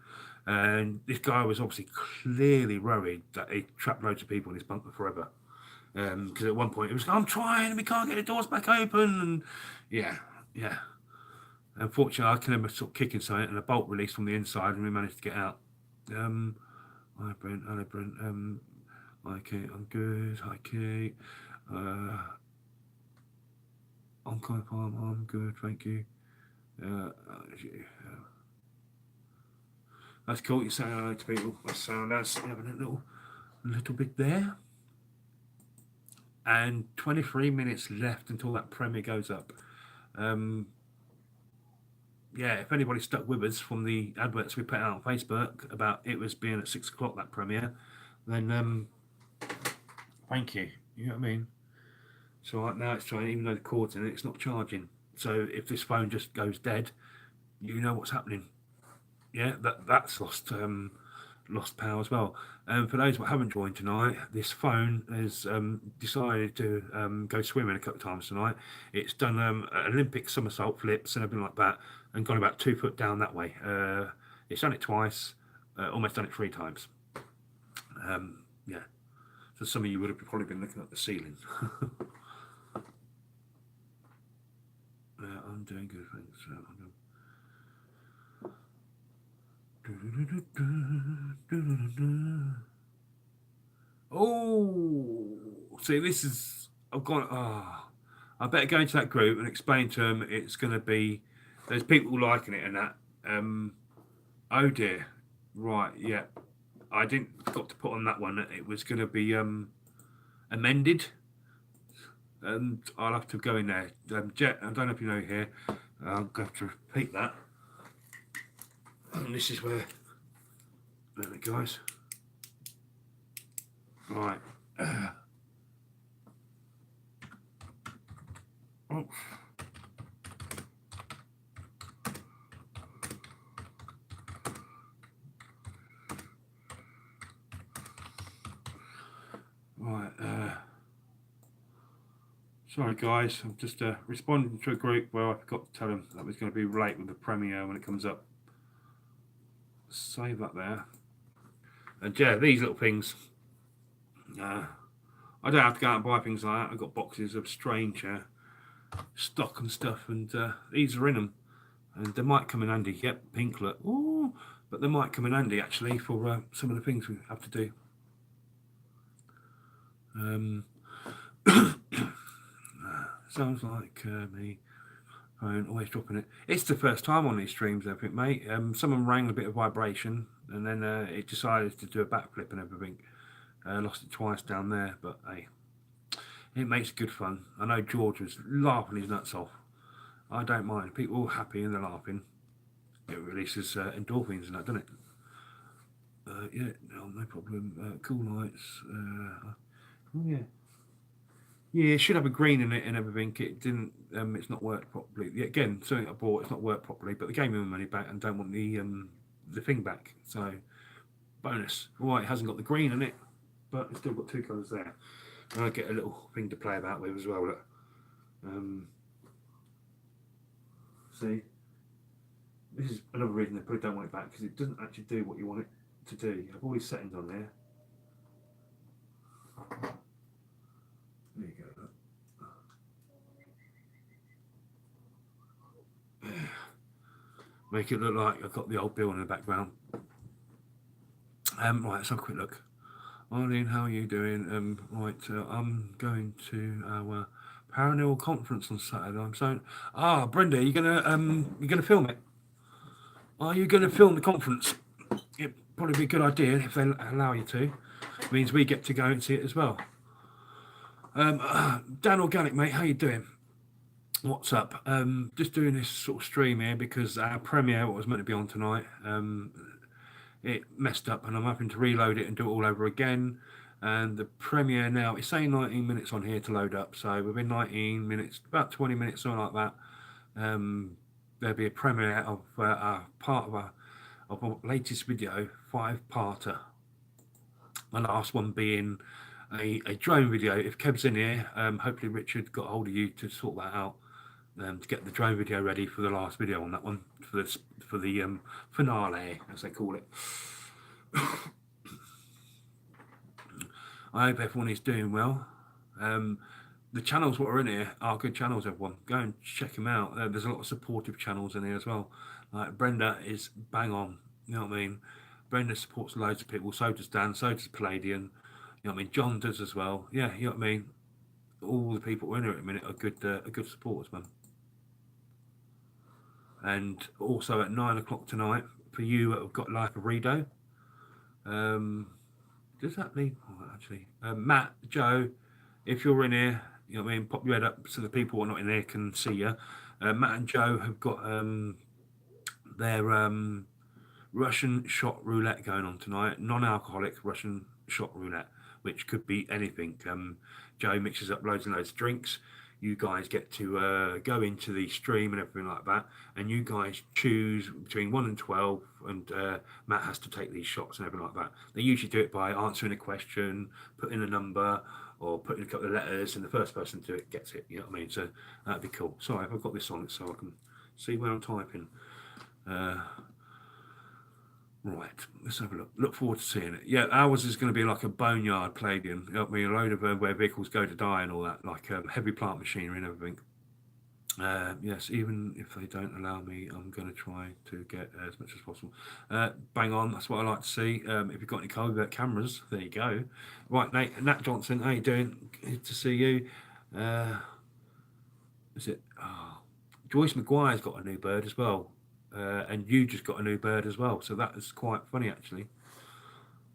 Speaker 1: And this guy was obviously clearly worried that he trapped loads of people in his bunker forever. Because at one point it was, I'm trying, we can't get the doors back open, and yeah. Unfortunately, I can remember sort of kicking something, and a bolt released from the inside, and we managed to get out. Hi Brent, hello Brent. Hi Kate, I'm good. Hi Kate. I'm kind of I'm good, thank you. That's cool. You're saying hello to people. That sound us having a little bit there. And 23 minutes left until that premiere goes up. Yeah, if anybody stuck with us from the adverts we put out on Facebook about it was being at 6 o'clock that premiere, then thank you. You know what I mean? So right now it's trying, even though the cord's in it, it's not charging. So if this phone just goes dead, you know what's happening. Yeah, that's lost power as well. For those who haven't joined tonight, this phone has decided to go swimming a couple of times tonight. It's done Olympic somersault flips and everything like that, and gone about 2 foot down that way. It's done it twice, almost done it 3 times. Yeah, so some of you would have probably been looking at the ceiling. I'm doing good, thanks. Oh, see, this is. I've gone. I better go into that group and explain to them it's going to be. There's people liking it and that. Oh dear. Right. Yeah. I didn't got to put on that one that it was going to be amended. And I'll have to go in there. Jet, I don't know if you know here. I'll have to repeat that. And this is where. There, guys. Right. Oh. Right. Sorry, guys. I'm just responding to a group where I forgot to tell them that I was going to be late with the premiere when it comes up. Save that there. And yeah, these little things. I don't have to go out and buy things like that. I've got boxes of strange stock and stuff, and these are in them. And they might come in handy. Yep, pinklet. Ooh, but they might come in handy actually for some of the things we have to do. Sounds like me. Phone always dropping it. It's the first time on these streams, I think, mate. Someone rang a bit of vibration, and then it decided to do a backflip and everything. Lost it twice down there, but hey, it makes good fun. I know George was laughing his nuts off. I don't mind. People are happy and they're laughing. It releases endorphins and that, doesn't it? Yeah, no problem. Cool lights. Oh yeah. Yeah, it should have a green in it and everything. It didn't. It's not worked properly. Yeah, again, something I bought. It's not worked properly. But they gave me my money back and don't want the thing back. So bonus. Right, it hasn't got the green in it, but it's still got 2 colours there. And I get a little thing to play about with as well. Look. See, this is another reason they probably don't want it back because it doesn't actually do what you want it to do. You have all these settings on there. There you go. Make it look like I've got the old bill in the background. Right, let's have a quick look. Arlene, how are you doing? Right, I'm going to our Paraneural conference on Saturday. I'm saying, Brenda, you're gonna film it. Are you going to film the conference? It'd probably be a good idea if they allow you to. It means we get to go and see it as well. Dan Organic, mate, how you doing? What's up? Just doing this sort of stream here because our premiere, what was meant to be on tonight, it messed up and I'm having to reload it and do it all over again. And the premiere now, it's saying 19 minutes on here to load up. So within 19 minutes, about 20 minutes, something like that, there'll be a premiere of part of our latest video, 5-parter. My last one being a drone video. If Kev's in here, hopefully Richard got hold of you to sort that out, to get the drone video ready for the last video on that one, for the finale, as they call it. I hope everyone is doing well. The channels what are in here are good channels, everyone. Go and check them out. There's a lot of supportive channels in here as well. Like Brenda is bang on, you know what I mean? Brenda supports loads of people, so does Dan, so does Palladian, you know what I mean? John does as well. Yeah, you know what I mean? All the people who are in here at the minute are good supporters, man. And also at 9 o'clock tonight, for you that have got Life of Redo, does that mean, actually, Matt, Joe, if you're in here, you know what I mean, pop your head up so the people who are not in here can see you. Matt and Joe have got their Russian shot roulette going on tonight, non-alcoholic Russian shot roulette, which could be anything. Joe mixes up loads and loads of drinks. You guys get to go into the stream and everything like that, and you guys choose between 1 and 12, and Matt has to take these shots and everything like that. They usually do it by answering a question, putting a number, or putting a couple of letters, and the first person to do it gets it, you know what I mean? So that'd be cool. Sorry, I've got this on it so I can see where I'm typing. Right, let's have a look. Look forward to seeing it. Yeah, ours is going to be like a boneyard Palladian. You know what I mean? A load of where vehicles go to die and all that, like heavy plant machinery and everything. Yes, even if they don't allow me, I'm going to try to get as much as possible. Bang on, that's what I like to see. If you've got any covert cameras, there you go. Right, Nat Johnson, how you doing? Good to see you. Is it? Oh, Joyce McGuire's got a new bird as well. And you just got a new bird as well, so that is quite funny actually.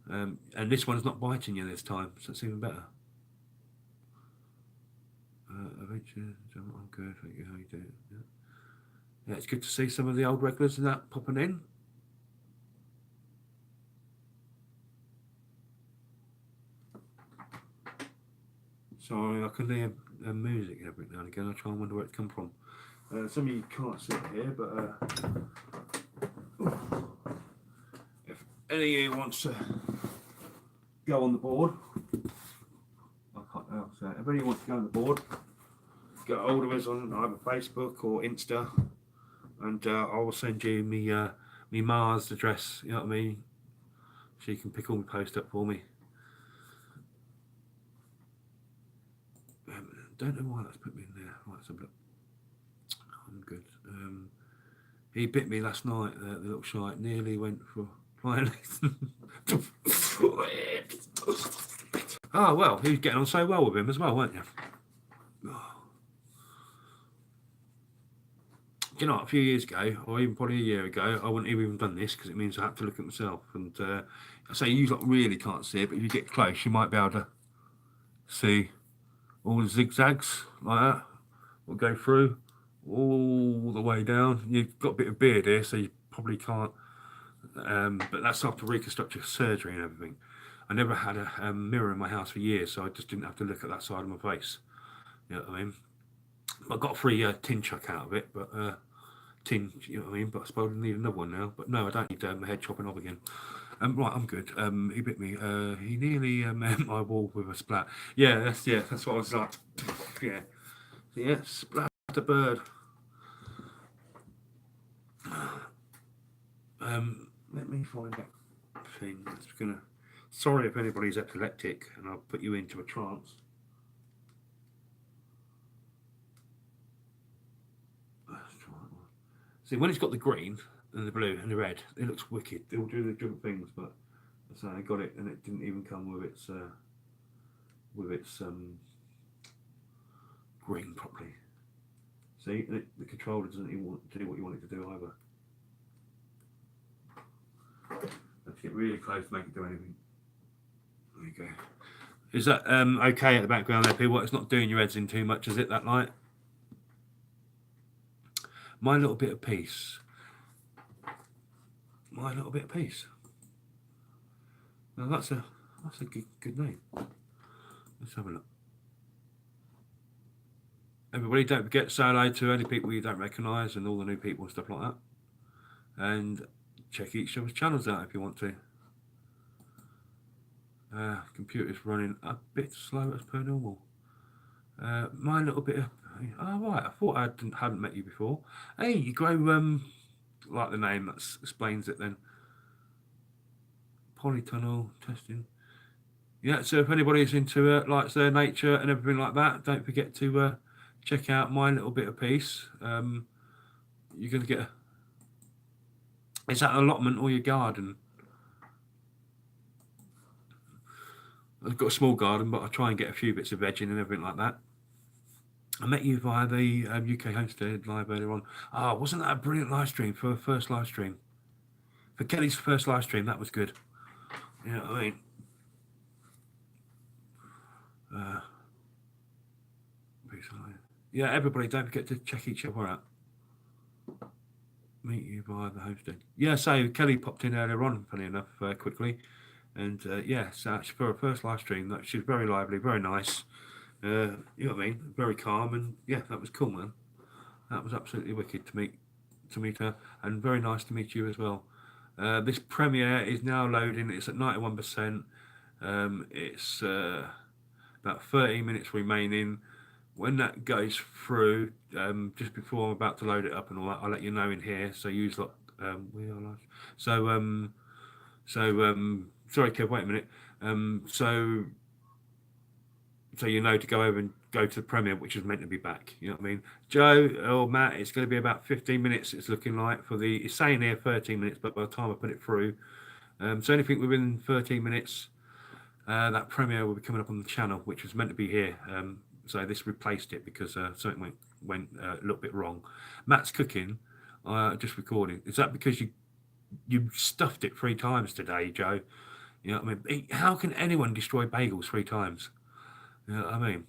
Speaker 1: And this one's not biting you this time, so it's even better. I'm good, thank you. How you doing? Yeah, it's good to see some of the old regulars and that popping in. Sorry, I can hear music every now and again. I try and wonder where it's come from. Some of you can't see it here, but if any of you wants to go on the board, I can't know. So if anyone wants to go on the board, get hold of us on either Facebook or Insta, and I will send you me Mars address. You know what I mean? So you can pick all my posts up for me. Don't know why that's put me in there. Right, so look. I'm good. He bit me last night, the little shite. Nearly went for flying. Oh, well, he was getting on so well with him as well, weren't you? Do you know, a few years ago, or even probably a year ago, I wouldn't have even done this because it means I have to look at myself. And I say you lot really can't see it, but if you get close, you might be able to see all the zigzags like that. We'll go through all the way down. You've got a bit of beard here, so you probably can't. But that's after reconstructive surgery and everything. I never had a mirror in my house for years, so I just didn't have to look at that side of my face. You know what I mean? I got a free tin chuck out of it, but tin, you know what I mean? But I suppose I need another one now. But no, I don't need my head chopping off again. Right, I'm good. He bit me. He nearly met my wall with a splat. Yeah, that's what I was like. Yeah, splat a bird. Let me find that thing that's gonna. Sorry if anybody's epileptic, and I'll put you into a trance. See, when it's got the green and the blue and the red, it looks wicked. They all do the different things, but so I got it, and it didn't even come with its green properly. See, the controller doesn't even want to do what you want it to do either. to get really close to make it do anything. There you go. Is that okay at the background there, people? It's not doing your heads in too much, is it, that light? My little bit of peace. My little bit of peace. Now that's a good name. Let's have a look. Everybody, don't forget to say hello to any people you don't recognise and all the new people and stuff like that. And check each other's channels out if you want to. Computer's running a bit slow as per normal. My little bit of... Oh, right, I thought I hadn't met you before. Hey, you grow... like the name, that explains it then. Polytunnel testing. Yeah, so if anybody's into likes their nature and everything like that, don't forget to check out My Little Bit of Peace. You're going to get... Is that an allotment or your garden? I've got a small garden, but I try and get a few bits of veg in and everything like that. I met you via the UK Homestead live earlier on. Oh, wasn't that a brilliant live stream for a first live stream? For Kelly's first live stream, that was good. You know what I mean? Yeah, everybody, don't forget to check each other out. Meet you via the Homestead. Yeah, so Kelly popped in earlier on, funny enough, quickly. And yeah, so actually for a first live stream, she was very lively, very nice. You know what I mean? Very calm, and yeah, that was cool, man. That was absolutely wicked to meet her, and very nice to meet you as well. This premiere is now loading. It's at 91%. It's about 13 minutes remaining. When that goes through, just before I'm about to load it up and all that, I'll let you know in here. So use like we are live. Sorry, Kev. Wait a minute. So you know to go over and go to the premiere, which is meant to be back. You know what I mean? Joe or Matt, it's going to be about 15 minutes. It's looking like for the. It's saying here 13 minutes, but by the time I put it through, so anything within 13 minutes, that premiere will be coming up on the channel, which was meant to be here. So this replaced it because something went a little bit wrong. Matt's cooking, just recording. Is that because you stuffed it 3 times today, Joe? You know what I mean? How can anyone destroy bagels 3 times? You know what I mean?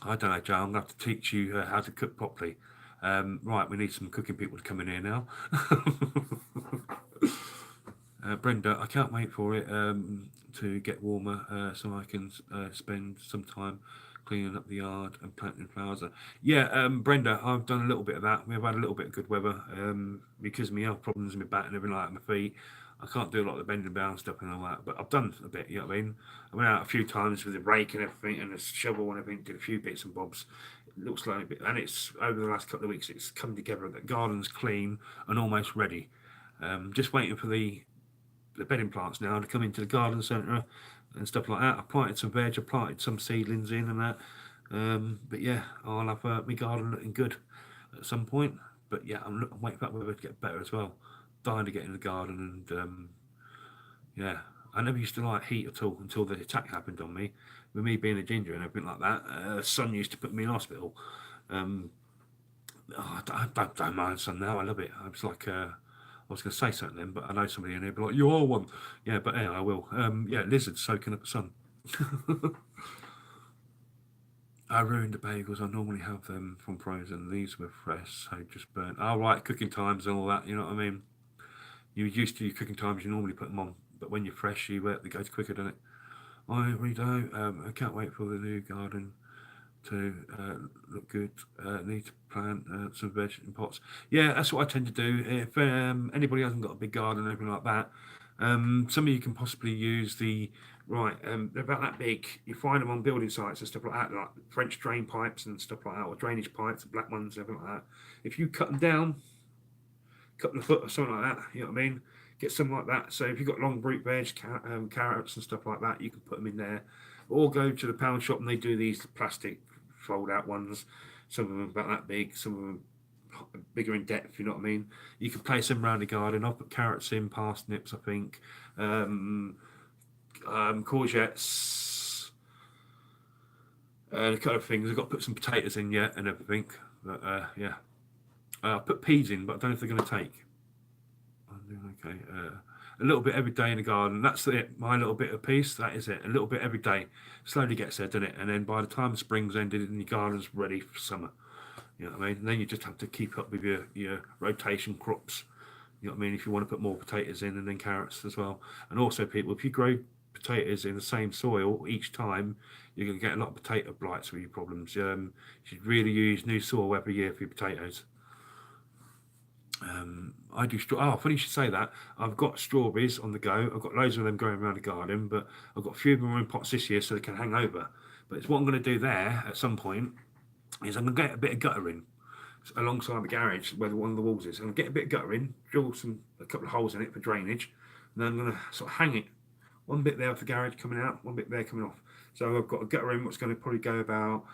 Speaker 1: I don't know, Joe. I'm going to have to teach you how to cook properly. Right, we need some cooking people to come in here now. Brenda, I can't wait for it to get warmer so I can spend some time cleaning up the yard and planting flowers. Yeah, Brenda, I've done a little bit of that. We've had a little bit of good weather because of my health problems in my back and everything like that, my feet. I can't do a lot of the bending down stuff and all that, but I've done a bit, you know what I mean? I went out a few times with a rake and everything and a shovel and everything, did a few bits and bobs. It looks like a bit, and it's over the last couple of weeks, it's come together. The garden's clean and almost ready. Just waiting for the bedding plants now to come into the garden centre and stuff like that. I planted some veg, I planted some seedlings in and that. But yeah, I'll have my garden looking good at some point. But yeah, I'm waiting for that weather to get better as well. Dying to get in the garden, and yeah, I never used to like heat at all until the attack happened on me. With me being a ginger and everything like that, son used to put me in hospital. I don't mind sun now. I love it. I was like, I was going to say something then, but I know somebody in here be like, "You are one." Yeah, but yeah, I will. Yeah, lizards soaking up the sun. I ruined the bagels. I normally have them from frozen. These were fresh, so just burnt. Oh, right, cooking times and all that. You know what I mean? You're used to your cooking times. You normally put them on, but when you're fresh, it goes quicker, doesn't it? I really don't. I can't wait for the new garden to look good. Need to plant some veg in pots. Yeah, that's what I tend to do. If anybody hasn't got a big garden or anything like that, some of you can possibly use the they're about that big. You find them on building sites and stuff like that, like French drain pipes and stuff like that, or drainage pipes, black ones, and everything like that. If you cut them down, cut them a foot or something like that, you know what I mean? Get something like that. So if you've got long root veg, carrots and stuff like that, you can put them in there. Or go to the pound shop and they do these plastic fold-out ones. Some of them about that big, some of them bigger in depth, you know what I mean? You can place them around the garden. I'll put carrots in, parsnips, I think. Courgettes. A couple of things. I've got to put some potatoes in yet and everything. But yeah. I'll put peas in, but I don't know if they're going to take. I'm doing okay. a little bit every day in the garden. That's it. My little bit of peace. That is it. A little bit every day. Slowly gets there, doesn't it? And then by the time spring's ended and your garden's ready for summer, you know what I mean? And then you just have to keep up with your rotation crops. You know what I mean? If you want to put more potatoes in and then carrots as well. And also, people, if you grow potatoes in the same soil each time, you're going to get a lot of potato blights with your problems. You should really use new soil every year for your potatoes. I do funny you should say that. I've got strawberries on the go. I've got loads of them going around the garden, but I've got a few of them in pots this year so they can hang over. But it's what I'm going to do there at some point is I'm going to get a bit of gutter in alongside the garage where one of the walls is. I'm going to get a bit of gutter in, drill a couple of holes in it for drainage, and then I'm going to sort of hang it. One bit there for the garage coming out, one bit there coming off. So I've got a gutter in, which is going to probably go about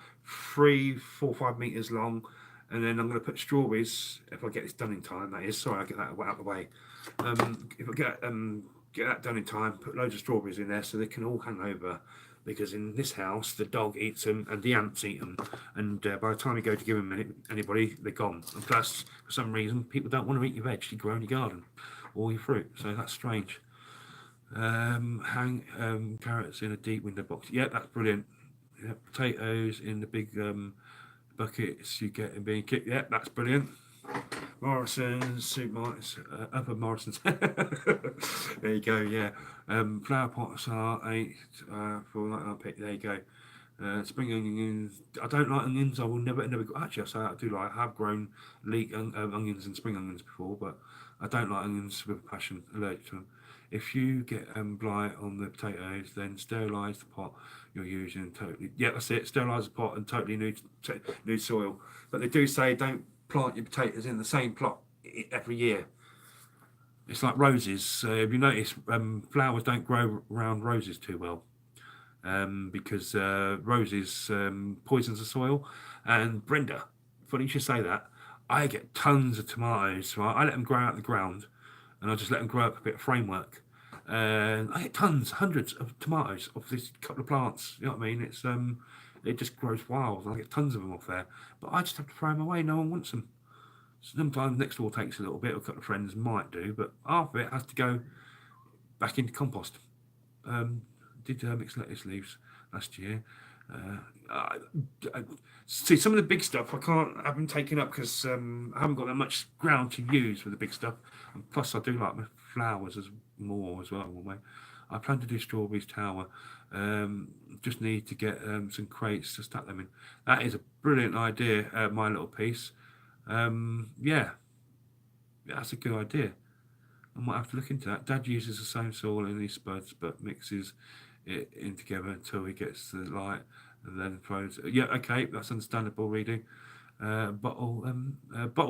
Speaker 1: 3, 4, 5 meters long. And then I'm going to put strawberries, if I get this done in time, that is. Sorry, I'll get that out of the way. If I get that done in time, put loads of strawberries in there so they can all hang over. Because in this house, the dog eats them and the ants eat them. And by the time you go to give them anybody, they're gone. And plus, for some reason, people don't want to eat your veg you grow in your garden or your fruit. So that's strange. Hang carrots in a deep window box. Yeah, that's brilliant. Yeah, potatoes in the big buckets you get in being kicked. Yeah, that's brilliant. Morrison's, Soup Martins, Upper Morrison's. There you go. Yeah, flower pots are 8 for that. Pick. There you go. Spring onions. I don't like onions. I will never. Actually, I say I do like. I have grown leek onions and spring onions before, but I don't like onions with passion. Allergic to them. If you get blight on the potatoes, then sterilise the pot you're using. Totally, yeah, that's it. Sterilise the pot and totally new soil. But they do say don't plant your potatoes in the same plot every year. It's like roses. If you notice, flowers don't grow around roses too well because roses poisons the soil. And Brenda, funny you should say that. I get tons of tomatoes. Right, I let them grow out of the ground and I just let them grow up a bit of framework. And I get tons, hundreds of tomatoes off this couple of plants. You know what I mean? It's it just grows wild. I get tons of them off there, but I just have to throw them away. No one wants them. Sometimes next door takes a little bit. A couple of friends might do, but half of it has to go back into compost. Did mix lettuce leaves last year. See, some of the big stuff I can't have them taken up because I haven't got that much ground to use for the big stuff. And plus, I do like my flowers more as well. I plan to do strawberries tower. Just need to get some crates to stack them in. That is a brilliant idea. My little piece. Yeah, that's a good idea. I might have to look into that. Dad uses the same soil in his spuds, but mixes it in together until he gets the light, and then throws. Yeah, okay, that's understandable. Reading. Bottle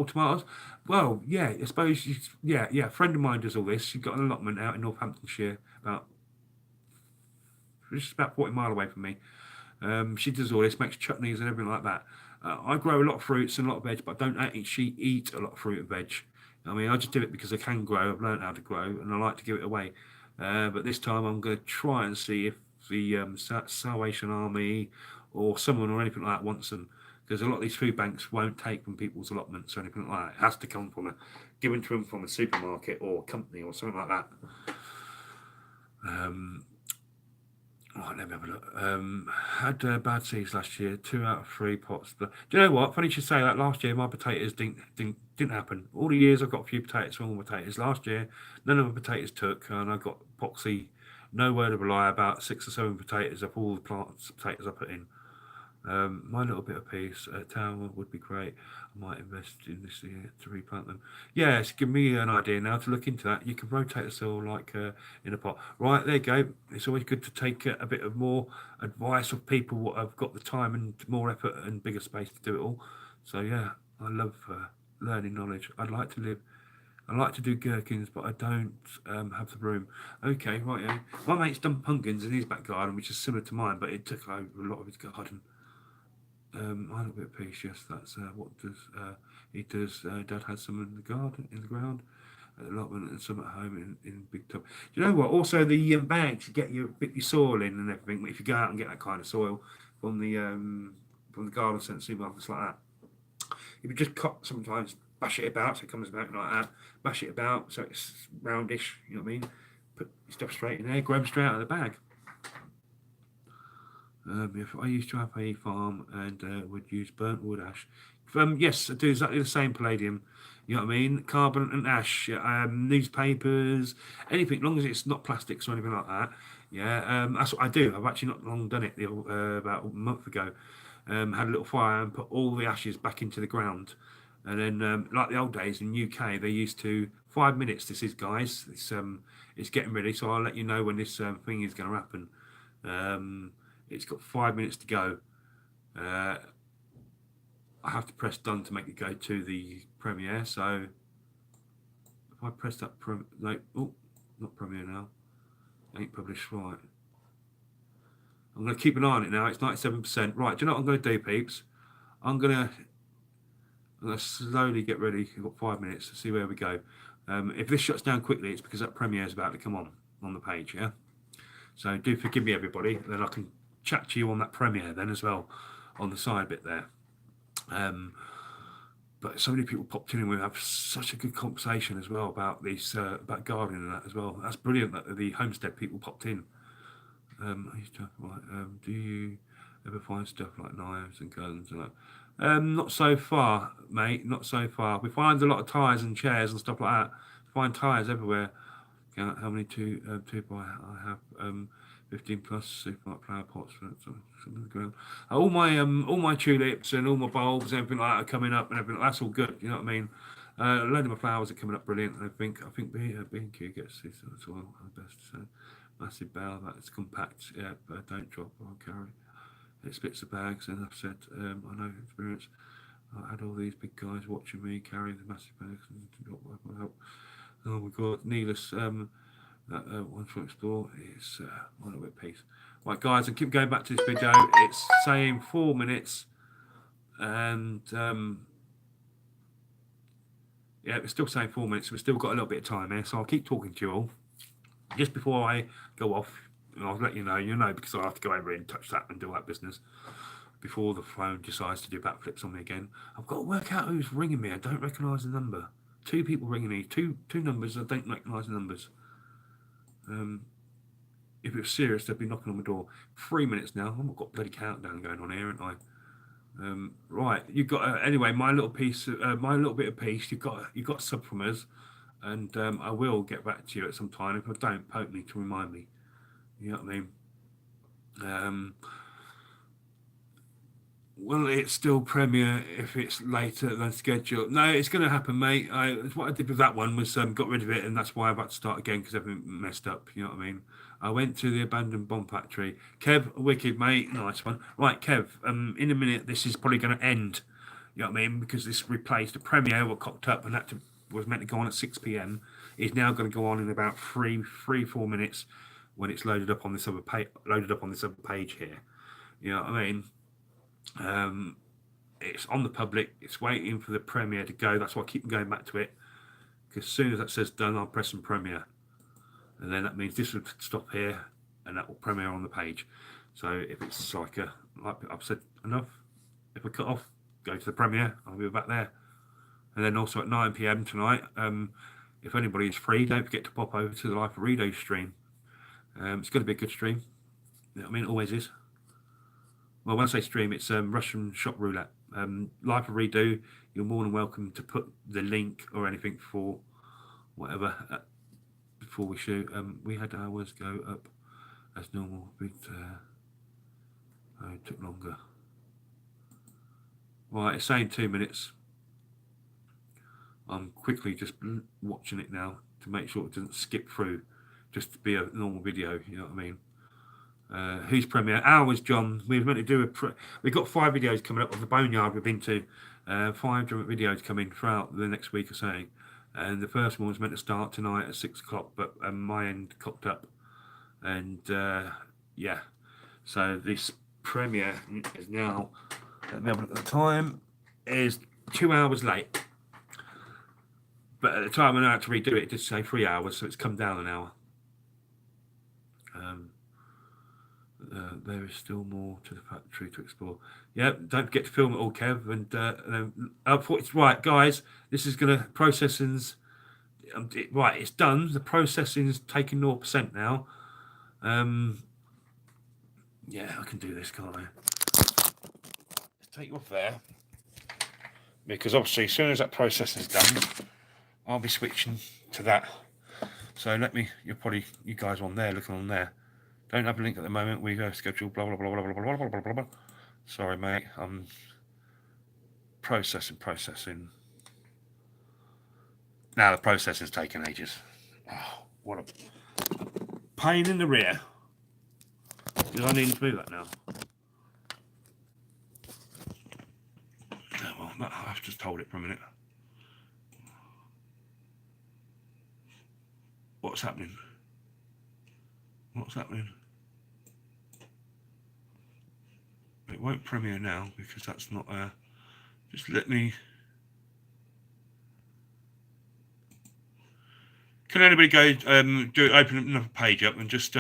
Speaker 1: tomatoes. Well, yeah, I suppose. Yeah. A friend of mine does all this. She's got an allotment out in Northamptonshire, just about 40 miles away from me. She does all this, makes chutneys and everything like that. I grow a lot of fruits and a lot of veg, but I don't actually eat a lot of fruit and veg. I mean, I just do it because I can grow. I've learned how to grow, and I like to give it away. But this time, I'm going to try and see if the Salvation Army or someone or anything like that wants them. Because a lot of these food banks won't take from people's allotments or anything like that. It has to come given to them from a supermarket or a company or something like that. Let me have a look. Had bad seeds last year. 2 out of 3 pots. But do you know what? Funny you should say that. Last year, my potatoes didn't happen. All the years I've got a few potatoes, small potatoes. Last year, none of the potatoes took, and I got poxy. No word of a lie about 6 or 7 potatoes of all the potatoes I put in. My little bit of peace, a tower would be great. I might invest in this year to replant them. Yeah, it's given me an idea now to look into that. You can rotate the soil like in a pot. Right, there you go. It's always good to take a bit of more advice of people what have got the time and more effort and bigger space to do it all. So yeah, I love learning knowledge. I'd like to do gherkins, but I don't have the room. Okay, right. Yeah. My mate's done pumpkins in his back garden, which is similar to mine, but it took over a lot of his garden. I had a bit of peace. Yes, that's what he does. Dad has some in the garden, in the ground, allotment, and some at home in big tub. Do you know what? Also, the bags you get your soil in and everything. If you go out and get that kind of soil from the garden centre supermarkets like that, if you just cut sometimes, bash it about so it comes back like that. Bash it about so it's roundish. You know what I mean? put stuff straight in there, grab straight out of the bag. If I used to have a farm and would use burnt wood ash. Yes, I do exactly the same, Palladium. You know what I mean? Carbon and ash, newspapers, anything, long as it's not plastics or anything like that. Yeah, that's what I do. I've actually not long done it about a month ago. Had a little fire and put all the ashes back into the ground. And then, like the old days in UK, they used to 5 minutes. This is, guys. It's getting ready, so I'll let you know when this thing is going to happen. It's got 5 minutes to go. I have to press done to make it go to the premiere. So if I press that, not premiere now. Ain't published right. I'm going to keep an eye on it now. It's 97%. Right, do you know what I'm going to do, peeps? I'm going to slowly get ready. We've got 5 minutes to see where we go. If this shuts down quickly, it's because that premiere is about to come on the page, yeah? So do forgive me, everybody. Then I can chat to you on that premiere then as well, on the side bit there. But so many people popped in and we have such a good conversation as well about this, about gardening and that as well. That's brilliant that the homestead people popped in. Do you ever find stuff like knives and guns and that? Not so far, mate. Not so far. We find a lot of tyres and chairs and stuff like that. We find tyres everywhere. Count how many two by I have. 15 plus supermarket flower pots for the ground. All my tulips and all my bulbs and everything like that are coming up and everything. That's all good. You know what I mean? A load of my flowers are coming up brilliant. I think B&Q gets this as well. Best massive bale that's compact. Yeah, but don't drop or carry. It splits the bags, and I've said I know experience. I had all these big guys watching me carry the massive bags and drop my help. Oh my god, needless. That one to explore is one of it piece. Right, guys, I keep going back to this video. It's saying 4 minutes, and yeah, it's still saying 4 minutes. We've still got a little bit of time here, so I'll keep talking to you all. Just before I go off, I'll let you know, because I have to go over and touch that and do that business before the phone decides to do backflips on me again. I've got to work out who's ringing me. I don't recognise the number. 2 people ringing me. Two numbers. I don't recognise the numbers. If it was serious, they'd be knocking on my door. 3 minutes now. I've got a bloody countdown going on here, haven't I? Right, you've got anyway. My little bit of peace. You've got sub from us, and I will get back to you at some time. If I don't, poke me to remind me. You know what I mean? Well, it's still premiere if it's later than scheduled. No, it's going to happen, mate. What I did with that one was got rid of it, and that's why I've had to start again because everything messed up. You know what I mean? I went to the abandoned bomb factory. Kev, wicked, mate. Nice one. Right, Kev, in a minute, this is probably going to end. You know what I mean? Because this replaced the premiere were cocked up, and that was meant to go on at 6 p.m. It's now going to go on in about 4 minutes when it's loaded up on this other page here. You know what I mean? It's on the public. It's waiting for the premiere to go. That's why I keep going back to it. Because as soon as that says done, I'll press on premiere, and then that means this will stop here, and that will premiere on the page. So if it's like I've said enough, if I cut off, go to the premiere. I'll be back there. And then also at 9 p.m. tonight, if anybody is free, don't forget to pop over to the Life of Redo stream. It's going to be a good stream. You know what I mean, it always is. Well, when I say stream, it's Russian shop roulette. Life of Redo, you're more than welcome to put the link or anything for whatever before we shoot. We had ours go up as normal, but it took longer. Right, it's saying 2 minutes. I'm quickly just watching it now to make sure it doesn't skip through, just to be a normal video, you know what I mean? Who's premiere? Ours, John. We were meant to do we've got 5 videos coming up of the boneyard we've been to. 5 different videos coming throughout the next week or so. And the first one was meant to start tonight at 6 o'clock, but my end cocked up. And yeah, so this premiere is now, let me have a look at the time, is 2 hours late. But at the time when I had to redo it, it did say 3 hours, so it's come down an hour. There is still more to the factory to explore. Yeah, don't forget to film it all, Kev. And I thought it's right, guys. This is going to processing's Right, it's done. The processing is taking 0% now. Yeah, I can do this, can't I? Let's take you off there. Because obviously, as soon as that processing is done, I'll be switching to that. So you guys on there, looking on there. Don't have a link at the moment. We go schedule, blah, blah, blah, blah, blah, blah, blah, blah, blah, blah. Sorry, mate. I'm processing. Now the processing's taking ages. Oh, what a pain in the rear. Because I need to do that now. Oh, well, I've just hold it for a minute. What's happening? What's happening? It won't premiere now because that's not just let me. Can anybody go open another page up and just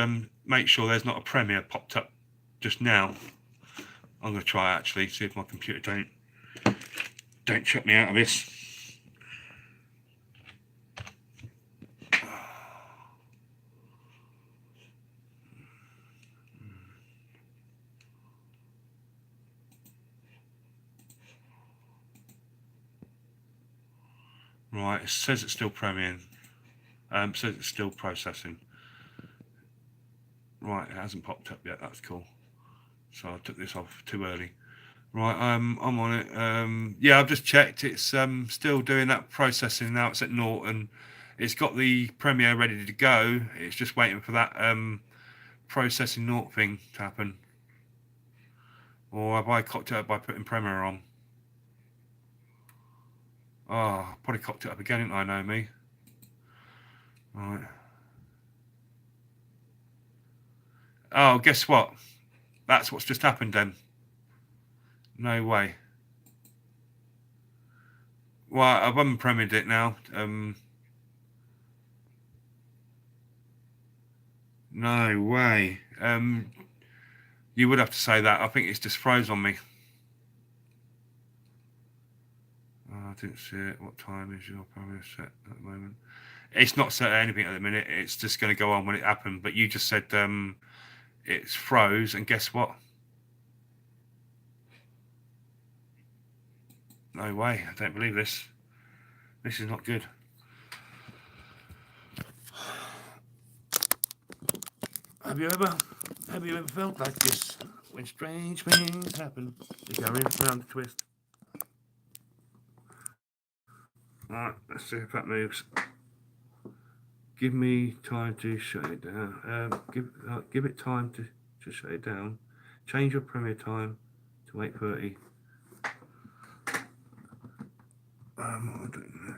Speaker 1: make sure there's not a premiere popped up just now? I'm going to try actually, see if my computer don't shut me out of this. Right, it says it's still premiering. Says it's still processing. Right, it hasn't popped up yet. That's cool. So I took this off too early. Right, I'm on it. Yeah, I've just checked. It's still doing that processing now. It's at 0, and it's got the Premiere ready to go. It's just waiting for that processing 0 thing to happen. Or have I cocked it up by putting Premiere on? Oh, probably cocked it up again, didn't I, know me? Right. Oh, guess what? That's what's just happened then. No way. Well, I've unpremiered it now. No way. You would have to say that. I think it's just froze on me. Oh, I didn't see it. What time is your premiere set at the moment? It's not set at anything at the minute. It's just going to go on when it happened. But you just said it's froze, and guess what? No way. I don't believe this. This is not good. Have you ever felt like this when strange things happen? You go in round the twist. Right, let's see if that moves. Give me time to shut it down. Give it time to shut it down. Change your premiere time to 8:30. I don't know.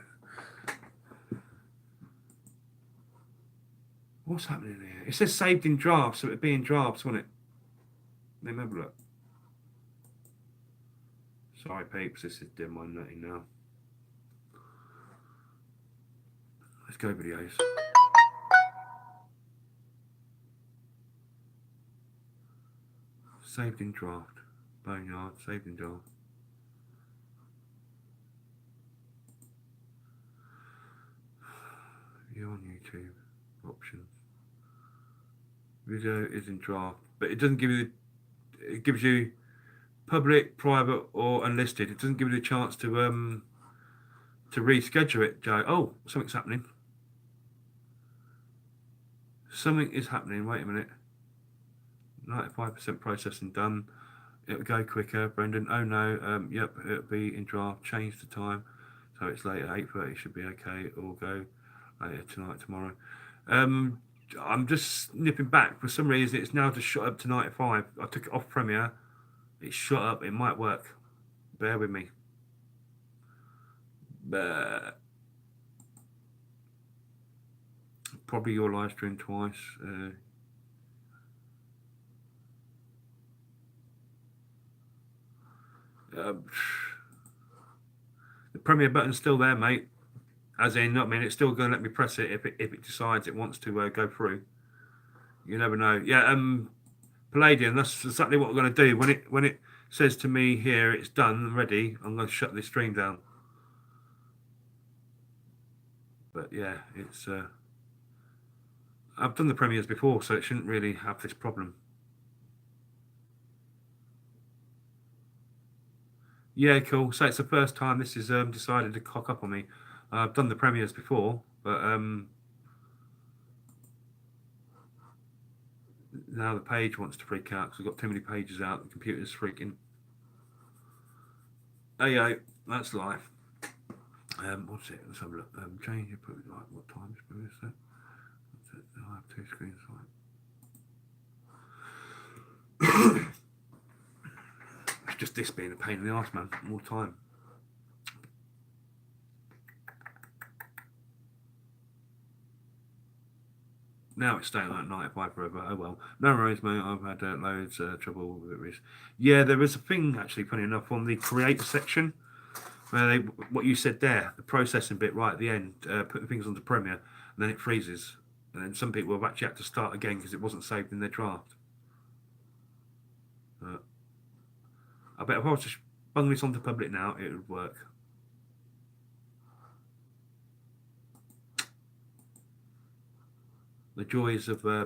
Speaker 1: What's happening here? It says saved in drafts, so it'd be in drafts, wouldn't it? Let me have a look. Sorry, peeps, this is dim my nutty now. Let's go videos. Saved in draft. Boneyard, saved in draft. View on YouTube. Options. Video is in draft, but it doesn't give you it gives you public, private, or unlisted. It doesn't give you the chance to reschedule it, Joe. Oh, something's happening. Something is happening. Wait a minute. 95% processing done. It'll go quicker, Brendan. Oh no. Yep, it'll be in draft. Change the time, so it's later. 8:30 should be okay. Or go later tonight, tomorrow. I'm just nipping back. For some reason, it's now just shot up to 95. I took it off Premiere. It's shot up. It might work. Bear with me. Probably your live stream twice. The Premiere button's still there, mate. As in, I mean, it's still going to let me press it if it decides it wants to go through. You never know. Yeah, Palladium. That's exactly what we're going to do. When it says to me here, it's done and ready. I'm going to shut this stream down. But yeah, it's I've done the premieres before, so it shouldn't really have this problem. Yeah, cool. So it's the first time this is decided to cock up on me. I've done the premieres before, but now the page wants to freak out because we've got too many pages out. The computer's freaking. Hey, yo, that's live. What's it? Let's have a look. Change your put like what time is premiere set? I have two screens. Right. It's just this being a pain in the arse, man. More time. Now it's staying like 95 forever. Oh well. No worries, mate. I've had loads of trouble with it. Yeah, there is a thing actually, funny enough, on the creator section where they, what you said there, the processing bit right at the end, putting things onto Premiere, and then it freezes. And then some people have actually had to start again because it wasn't saved in their draft. I bet if I was to bung this onto public now, it would work. The joys of oh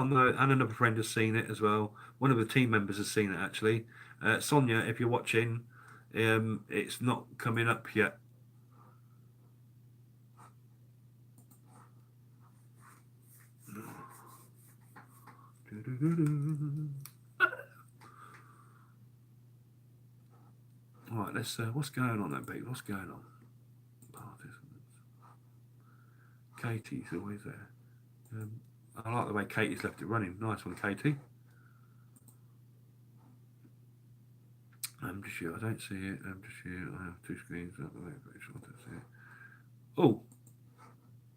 Speaker 1: no, and another friend has seen it as well. One of the team members has seen it actually. Sonia, if you're watching, it's not coming up yet. Right, let's. What's going on then, people? What's going on? Participants. Katie's always there. I like the way Katie's left it running. Nice one, Katie. I'm just here. I don't see it. I'm just here. I have two screens. I don't see it.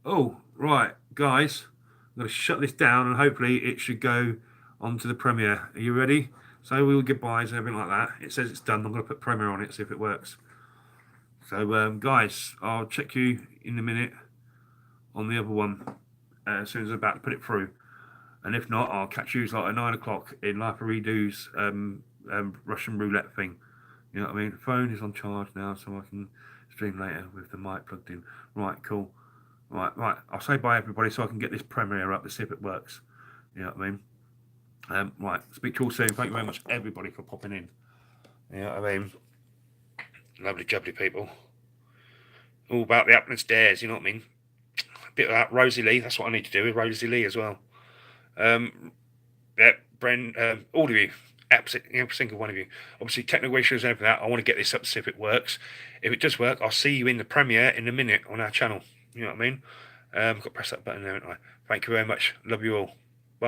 Speaker 1: Oh, right, guys. I'm going to shut this down and hopefully it should go onto the Premiere. Are you ready? So we will goodbyes and everything like that. It says it's done. I'm going to put Premiere on it, see if it works. So, guys, I'll check you in a minute on the other one as soon as I'm about to put it through. And if not, I'll catch you like at 9 o'clock in Life of Redo's Russian roulette thing. You know what I mean? The phone is on charge now, so I can stream later with the mic plugged in. Right, cool. Right. I'll say bye, everybody, so I can get this Premiere up to see if it works. You know what I mean? Right. Speak to you all soon. Thank you very much, everybody, for popping in. You know what I mean? Lovely, jubbly people. All about the up and stairs. You know what I mean? A bit of that Rosie Lee. That's what I need to do with Rosie Lee as well. Yeah, Bren, all of you. Every single one of you. Obviously, technical issues and everything. I want to get this up to see if it works. If it does work, I'll see you in the Premiere in a minute on our channel. You know what I mean? Got to press that button there, haven't I? Thank you very much. Love you all.